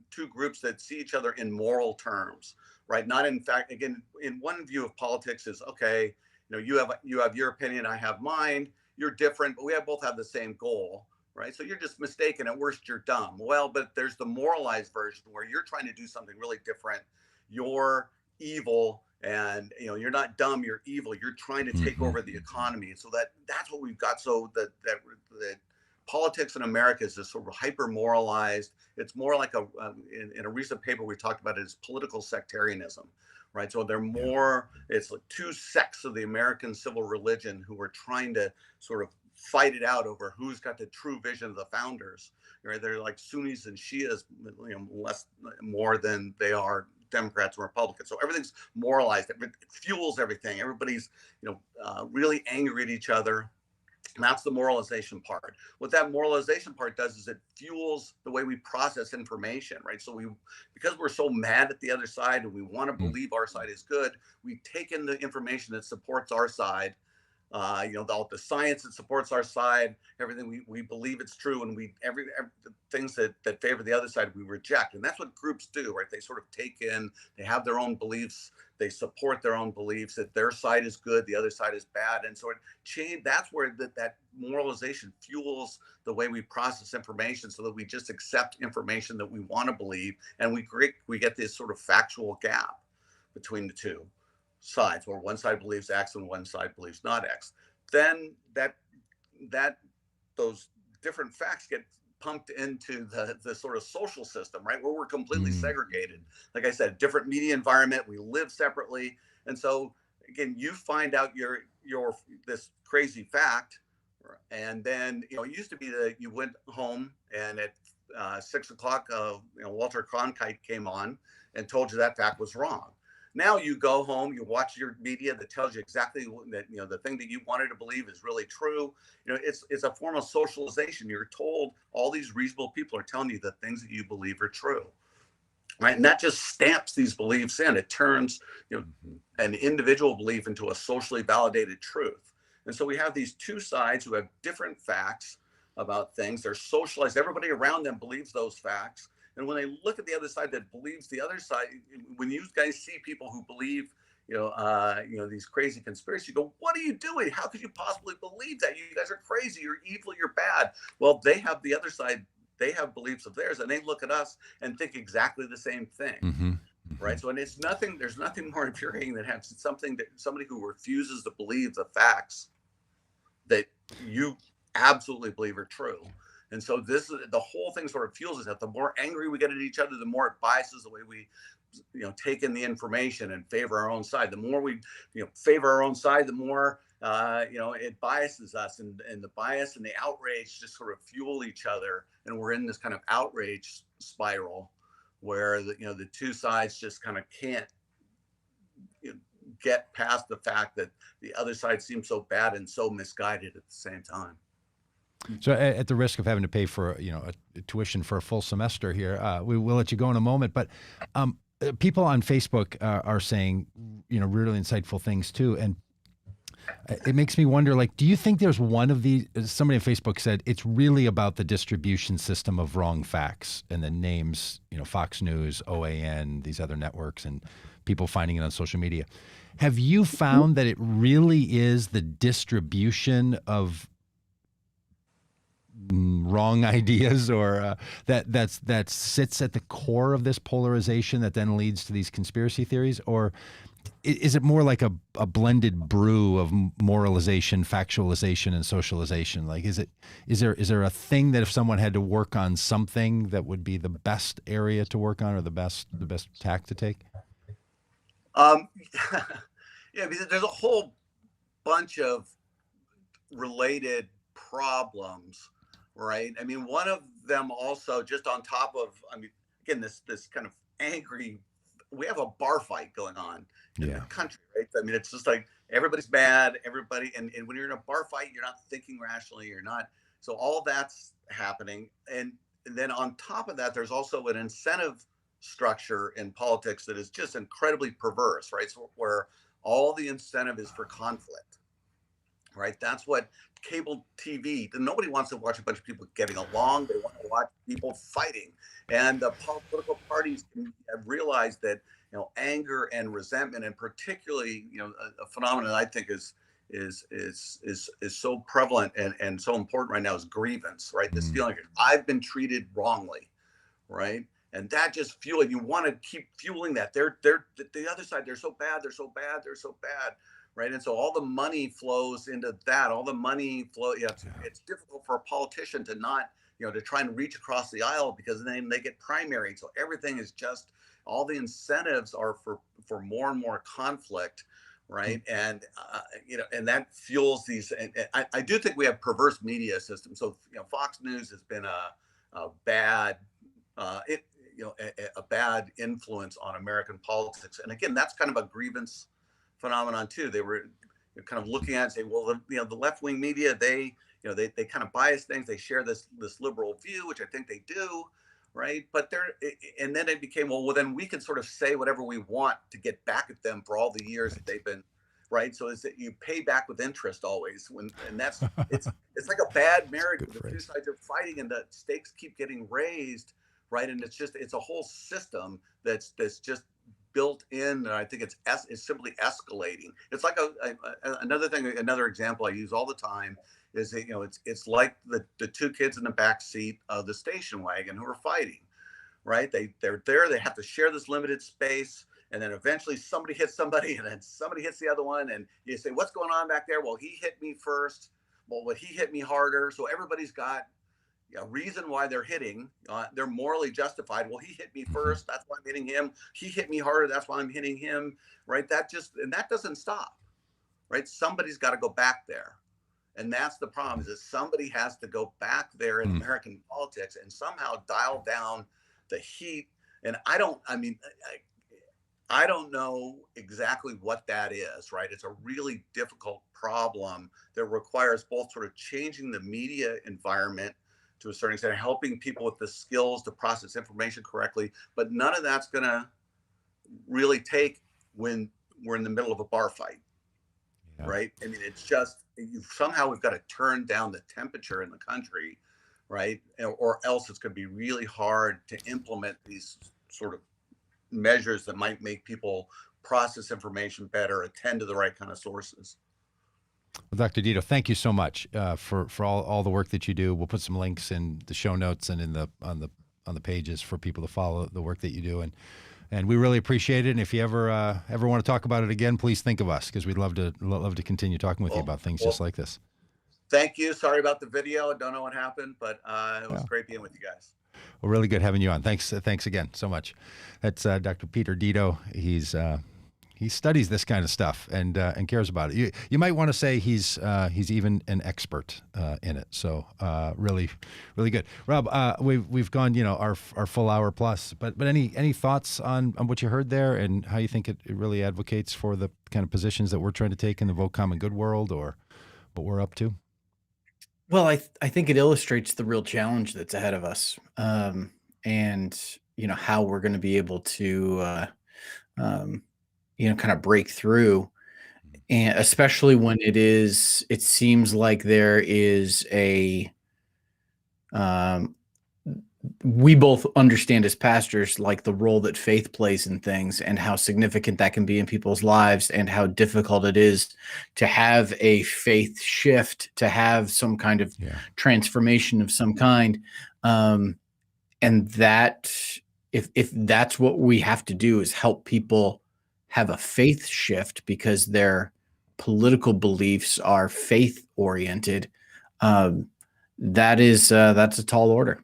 two groups that see each other in moral terms. Right. Not in fact, again, in one view of politics is, okay, you have your opinion, I have mine. You're different, but we both have the same goal. Right. So you're just mistaken. At worst, you're dumb. Well, but there's the moralized version where you're trying to do something really different. You're evil, and you're not dumb. You're evil. You're trying to take over the economy. And so that's what we've got. So that politics in America is this sort of hyper moralized. It's more like in a recent paper we talked about it as political sectarianism. Right. So they're more. It's like two sects of the American civil religion who are trying to sort of fight it out over who's got the true vision of the founders. Right? They're like Sunnis and Shias, more than they are Democrats and Republicans. So everything's moralized. It fuels everything. Everybody's really angry at each other. And that's the moralization part. What that moralization part does is it fuels the way we process information, right? So because we're so mad at the other side and we want to believe our side is good, we take in the information that supports our side. all the science that supports our side, everything we believe it's true, and every things that favor the other side we reject, and that's what groups do, right? They sort of take in, they have their own beliefs, they support their own beliefs that their side is good, the other side is bad, and so that's where that moralization fuels the way we process information, so that we just accept information that we want to believe, and we get this sort of factual gap between the two sides, where one side believes X and one side believes not X. Then those different facts get pumped into the sort of social system, right, where we're completely segregated. Like I said, different media environment, we live separately, and so again, you find out your this crazy fact, and then it used to be that you went home and at 6 o'clock, Walter Cronkite came on and told you that fact was wrong. Now you go home, you watch your media that tells you exactly that the thing that you wanted to believe is really true. It's a form of socialization. You're told all these reasonable people are telling you the things that you believe are true, right? And that just stamps these beliefs in. It turns an individual belief into a socially validated truth. And so we have these two sides who have different facts about things. They're socialized. Everybody around them believes those facts. And when they look at the other side that believes the other side, when you guys see people who believe, these crazy conspiracies, you go, what are you doing? How could you possibly believe that? You guys are crazy. You're evil. You're bad. Well, they have the other side. They have beliefs of theirs, and they look at us and think exactly the same thing. Right. So, and there's nothing more infuriating than having somebody who refuses to believe the facts that you absolutely believe are true. And so the whole thing sort of fuels us that the more angry we get at each other, the more it biases the way we, take in the information and favor our own side. The more we, favor our own side, the more, it biases us, and the bias and the outrage just sort of fuel each other. And we're in this kind of outrage spiral where the two sides just kind of can't get past the fact that the other side seems so bad and so misguided at the same time. So, at the risk of having to pay for a tuition for a full semester here, we will let you go in a moment. But people on Facebook are saying really insightful things too, and it makes me wonder. Like, do you think there's one of these? Somebody on Facebook said it's really about the distribution system of wrong facts, and the names, Fox News, OAN, these other networks, and people finding it on social media. Have you found that it really is the distribution of wrong ideas, or that sits at the core of this polarization that then leads to these conspiracy theories? Or is it more like a blended brew of moralization, factualization, and socialization? Like, is there a thing that if someone had to work on something, that would be the best area to work on, or the best tack to take? Yeah, because there's a whole bunch of related problems, right? I mean, one of them also, just on top of, again, this kind of angry, we have a bar fight going on in the country, right? I mean, it's just like everybody's mad, everybody, and when you're in a bar fight, you're not thinking rationally, so all that's happening. And then on top of that, there's also an incentive structure in politics that is just incredibly perverse, right? So where all the incentive is for conflict, right? That's what cable TV, nobody wants to watch a bunch of people getting along. They want to watch people fighting. And the political parties have realized that, anger and resentment, and particularly, a phenomenon I think is so prevalent and so important right now is grievance, right? This feeling like I've been treated wrongly, right? And that just fuels, you want to keep fueling that. They're the other side, they're so bad, they're so bad, they're so bad. Right. And so all the money flows into that. All the money flow. It's difficult for a politician to not, to try and reach across the aisle, because then they get primaried. So everything is just, all the incentives are for more and more conflict. Right. And, and that fuels these. And I do think we have perverse media systems. So, Fox News has been a bad, a bad influence on American politics. And again, that's kind of a grievance phenomenon too. They were kind of looking at and say, well, the left-wing media, they kind of bias things. They share this liberal view, which I think they do, right? But and then it became, well, then we can sort of say whatever we want to get back at them for all the years that they've been right? So is that you pay back with interest always and that's it's like a bad marriage where the two sides are fighting and the stakes keep getting raised, right? And it's a whole system that's just built in, and I think it's simply escalating. It's like another example I use all the time is that, it's like the two kids in the back seat of the station wagon who are fighting, right? They're there, they have to share this limited space, and then eventually somebody hits somebody, and then somebody hits the other one, and you say, what's going on back there? Well, he hit me first. Well, he hit me harder. So everybody's got a reason why they're hitting. They're morally justified. Well, he hit me first, that's why I'm hitting him. He hit me harder, that's why I'm hitting him, right? That doesn't stop, right? Somebody's got to go back there. And that's the problem, is that somebody has to go back there in American politics and somehow dial down the heat. And I don't know exactly what that is, right? It's a really difficult problem that requires both sort of changing the media environment to a certain extent, helping people with the skills to process information correctly. But none of that's going to really take when we're in the middle of a bar fight, right? I mean, it's just, somehow we've got to turn down the temperature in the country, right? Or else it's going to be really hard to implement these sort of measures that might make people process information better, attend to the right kind of sources. Well, Dr. Dito, thank you so much for all the work that you do. We'll put some links in the show notes and on the pages for people to follow the work that you do, and we really appreciate it. And if you ever want to talk about it again, please think of us, because we'd love to continue talking with you about things just like this. Thank you. Sorry about the video. I don't know what happened, but it was great being with you guys. Well, really good having you on. Thanks again so much. That's Dr. Peter Dito. He studies this kind of stuff and cares about it. You might want to say he's even an expert in it. So really good. Rob, we've gone our full hour plus. But any thoughts on what you heard there and how you think it really advocates for the kind of positions that we're trying to take in the vote common good world, or what we're up to? Well, I think it illustrates the real challenge that's ahead of us, and how we're going to be able to kind of break through, and especially when it seems like there is we both understand as pastors, like, the role that faith plays in things and how significant that can be in people's lives, and how difficult it is to have a faith shift, to have some kind of transformation of some kind. And that if that's what we have to do, is help people have a faith shift because their political beliefs are faith oriented, that's a tall order.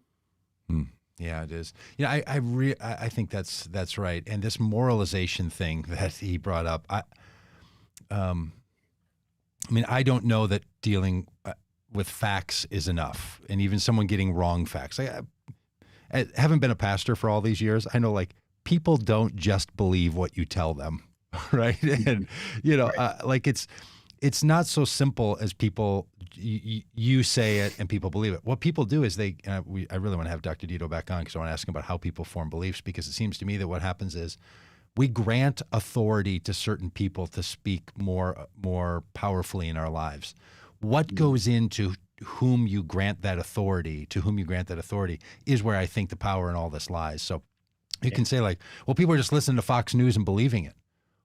Yeah, it is. I think that's right. And this moralization thing that he brought up, I don't know that dealing with facts is enough, and even someone getting wrong facts. I haven't been a pastor for all these years. I know, like, people don't just believe what you tell them, right? And like, it's not so simple as people. You say it and people believe it. What people do is I really want to have Dr. Dito back on, because I want to ask him about how people form beliefs, because it seems to me that what happens is we grant authority to certain people to speak more powerfully in our lives. What goes into whom you grant that authority, is where I think the power in all this lies. So you can say, like, well, people are just listening to Fox News and believing it.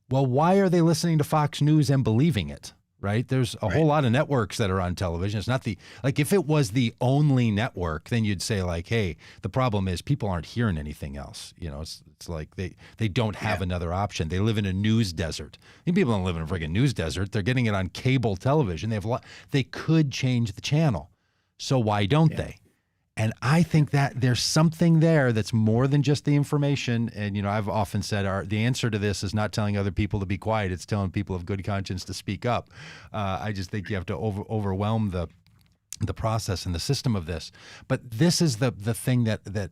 Well, why are they listening to Fox News and believing it? Right? There's a whole lot of networks that are on television. It's not if it was the only network, then you'd say, like, hey, the problem is people aren't hearing anything else. It's like they don't have another option. They live in a news desert. People don't live in a friggin' news desert. They're getting it on cable television. They could change the channel. So why don't they? And I think that there's something there that's more than just the information. And, I've often said the answer to this is not telling other people to be quiet. It's telling people of good conscience to speak up. I just think you have to overwhelm the process and the system of this. But this is the thing that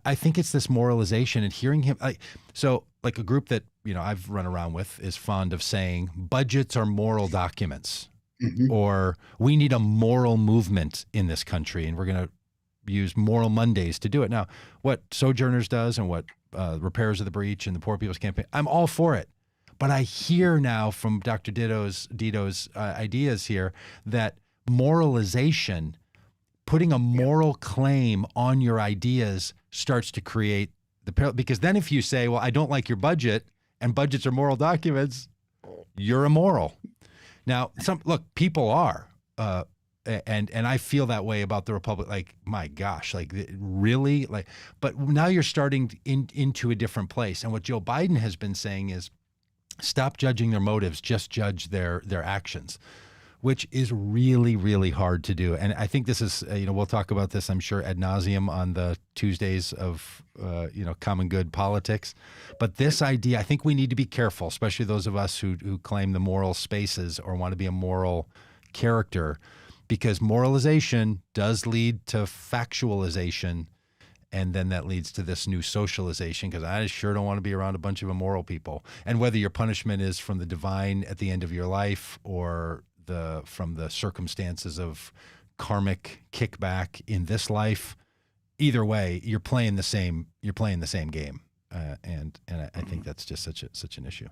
I think it's this moralization and hearing him. So a group that, I've run around with is fond of saying budgets are moral documents. Mm-hmm. Or we need a moral movement in this country, and we're going to use Moral Mondays to do it. Now, what Sojourners does and what Repairers of the Breach and the Poor People's Campaign, I'm all for it. But I hear now from Dr. Dito's ideas here that moralization, putting a moral claim on your ideas, starts to create because then if you say, well, I don't like your budget, and budgets are moral documents, you're immoral. Now, look, people are, and I feel that way about the Republic. Like, my gosh, like really, like. But now you're starting into a different place. And what Joe Biden has been saying is, stop judging their motives, just judge their actions, which is really, really hard to do. And I think this is, we'll talk about this, I'm sure, ad nauseum on the Tuesdays of, common good politics. But this idea, I think we need to be careful, especially those of us who claim the moral spaces or want to be a moral character, because moralization does lead to factualization. And then that leads to this new socialization, because I sure don't want to be around a bunch of immoral people. And whether your punishment is from the divine at the end of your life or from the circumstances of karmic kickback in this life, either way, you're playing the same game. And I think that's just such an issue.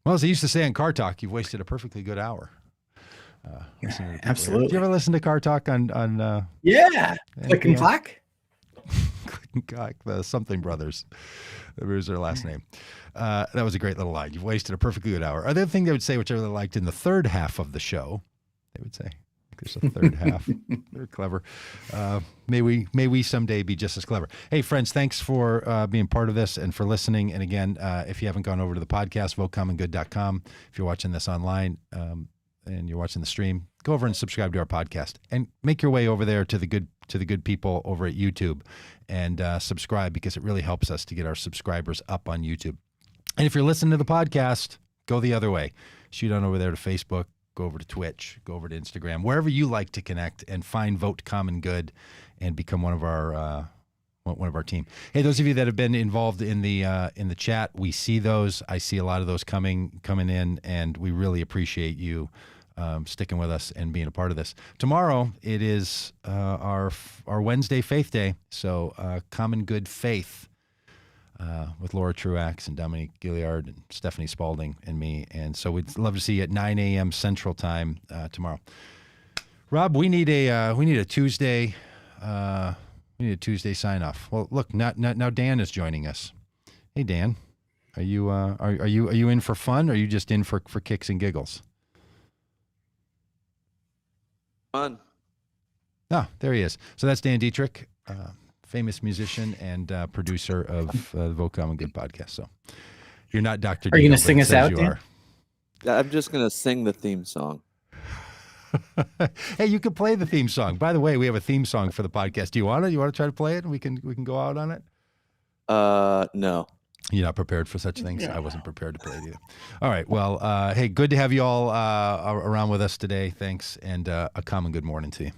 Well, as they used to say on Car Talk, you've wasted a perfectly good hour. Absolutely. Did you ever listen to Car Talk on yeah, Click and Clack? Click and Clack, the something brothers. That was their last name. That was a great little line. You've wasted a perfectly good hour. Other thing they would say, which I really liked in the third half of the show, they would say, there's a third half. They're clever. May we someday be just as clever. Hey, friends, thanks for being part of this and for listening. And again, if you haven't gone over to the podcast, votecommongood.com. If you're watching this online, and you're watching the stream, go over and subscribe to our podcast and make your way over there to the good people over at YouTube and subscribe, because it really helps us to get our subscribers up on YouTube. And if you're listening to the podcast, go the other way. Shoot on over there to Facebook, go over to Twitch, go over to Instagram, wherever you like to connect, and find Vote Common Good and become one of our team. Hey, those of you that have been involved in the chat, we see those. I see a lot of those coming in, and we really appreciate you sticking with us and being a part of this. Tomorrow it is our Wednesday Faith Day, so Common Good Faith with Laura Truax and Dominique Gilliard and Stephanie Spalding and me, and so we'd love to see you at 9 a.m. Central Time tomorrow. Rob, we need a Tuesday. We need a Tuesday sign off. Well, look, now Dan is joining us. Hey, Dan, are you in for fun, or are you just in for kicks and giggles? Fun. Oh, there he is. So that's Dan Dietrich, famous musician and producer of the Vote Common Good podcast. So you're not Dr. Are you going Dito, to sing but it us says out, you Dan? are. I'm just going to sing the theme song. Hey, you can play the theme song. By the way, we have a theme song for the podcast. Do you want it? You want to try to play it, and we can go out on it? No. You're not prepared for such things? I wasn't prepared to play it either. All right. Well, hey, good to have you all around with us today. Thanks, and a common good morning to you.